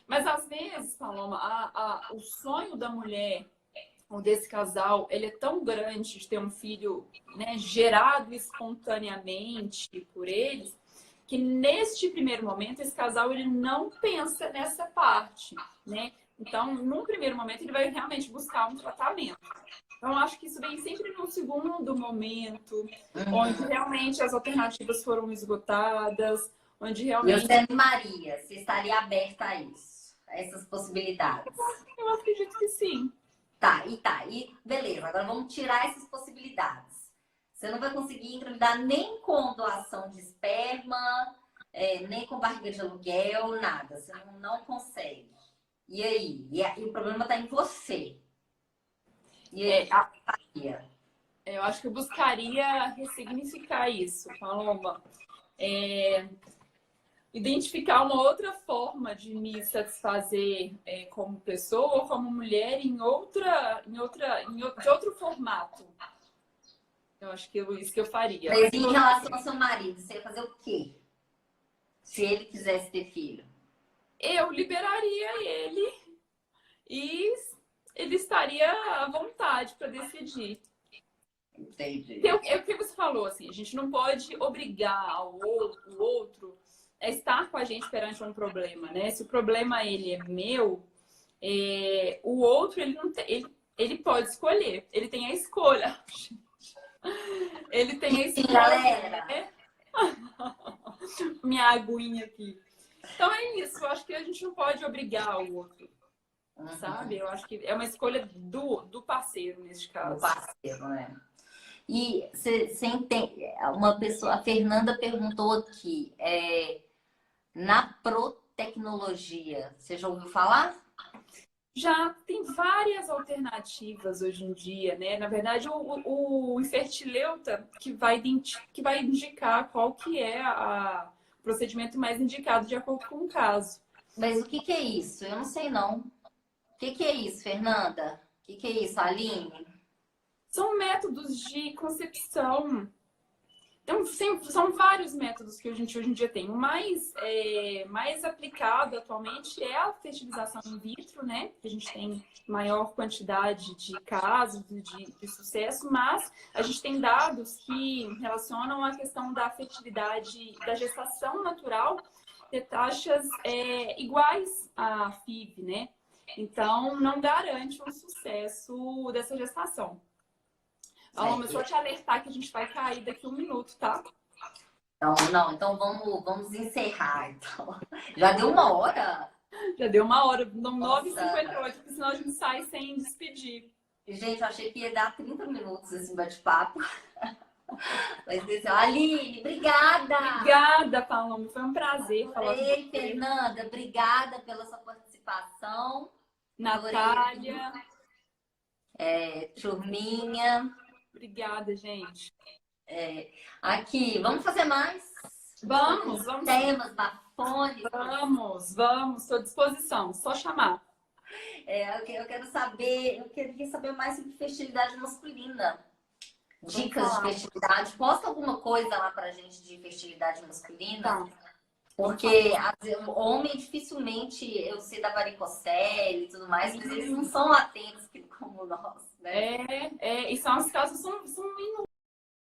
Mas às vezes, Paloma, o sonho da mulher ou desse casal, ele é tão grande de ter um filho, né, gerado espontaneamente por eles, que neste primeiro momento esse casal ele não pensa nessa parte, né? Então, num primeiro momento ele vai realmente buscar um tratamento. Então, eu acho que isso vem sempre no segundo momento, onde realmente as alternativas foram esgotadas, onde realmente... Você, Maria, você estaria aberta a isso, a essas possibilidades? Eu acredito que sim. E beleza, agora vamos tirar essas possibilidades. Você não vai conseguir engravidar nem com doação de esperma, nem com barriga de aluguel, nada. Você não consegue. E aí? E o problema está em você. E aí? Eu acho que eu buscaria ressignificar isso, Paloma. Identificar uma outra forma de me satisfazer como pessoa ou como mulher de outro formato. Eu acho que isso que eu faria. Mas em relação ao seu marido, você ia fazer o quê? Se ele quisesse ter filho? Eu liberaria ele e ele estaria à vontade para decidir. Entendi. É o que você falou, assim, a gente não pode obrigar o outro a estar com a gente perante um problema, né? Se o problema ele é meu, o outro ele não tem, ele pode escolher, ele tem a escolha. Ele tem a escolha. Galera. Né? Minha aguinha aqui. Então é isso, eu acho que a gente não pode obrigar o outro, sabe? Eu acho que é uma escolha do parceiro nesse caso. Do parceiro, né? E você entende, uma pessoa, a Fernanda perguntou aqui, na protecnologia, você já ouviu falar? Já tem várias alternativas hoje em dia, né? Na verdade, o infertileuta que vai indicar qual que é o procedimento mais indicado de acordo com o caso. Mas o que é isso? Eu não sei, não. O que é isso, Fernanda? O que é isso, Aline? São métodos de concepção. Então, são vários métodos que a gente hoje em dia tem. O mais aplicado atualmente é a fertilização in vitro, né? A gente tem maior quantidade de casos de sucesso, mas a gente tem dados que relacionam a questão da fertilidade, da gestação natural, ter taxas iguais à FIV, né? Então, não garante um sucesso dessa gestação. Paloma, só te alertar que a gente vai cair daqui 1 minuto, tá? Então vamos encerrar. Então. Já deu 1 hora? Já deu 1 hora, 9h58, porque senão a gente sai sem despedir. Gente, eu achei que ia dar 30 minutos esse bate-papo. Mas, Aline, obrigada! Obrigada, Paloma, foi um prazer falar com você. Fernanda, obrigada pela sua participação. Natália. Turminha. Obrigada, gente. Aqui, vamos fazer mais? Vamos. Temas bafônicos. Vamos. Estou à disposição. Só chamar. Eu queria saber mais sobre fertilidade masculina. Dicas de fertilidade. Posta alguma coisa lá pra gente de fertilidade masculina? Tá. Porque o homem dificilmente, eu sei da varicocele e tudo mais, mas eles não são atentos como nós, né? E são os casos são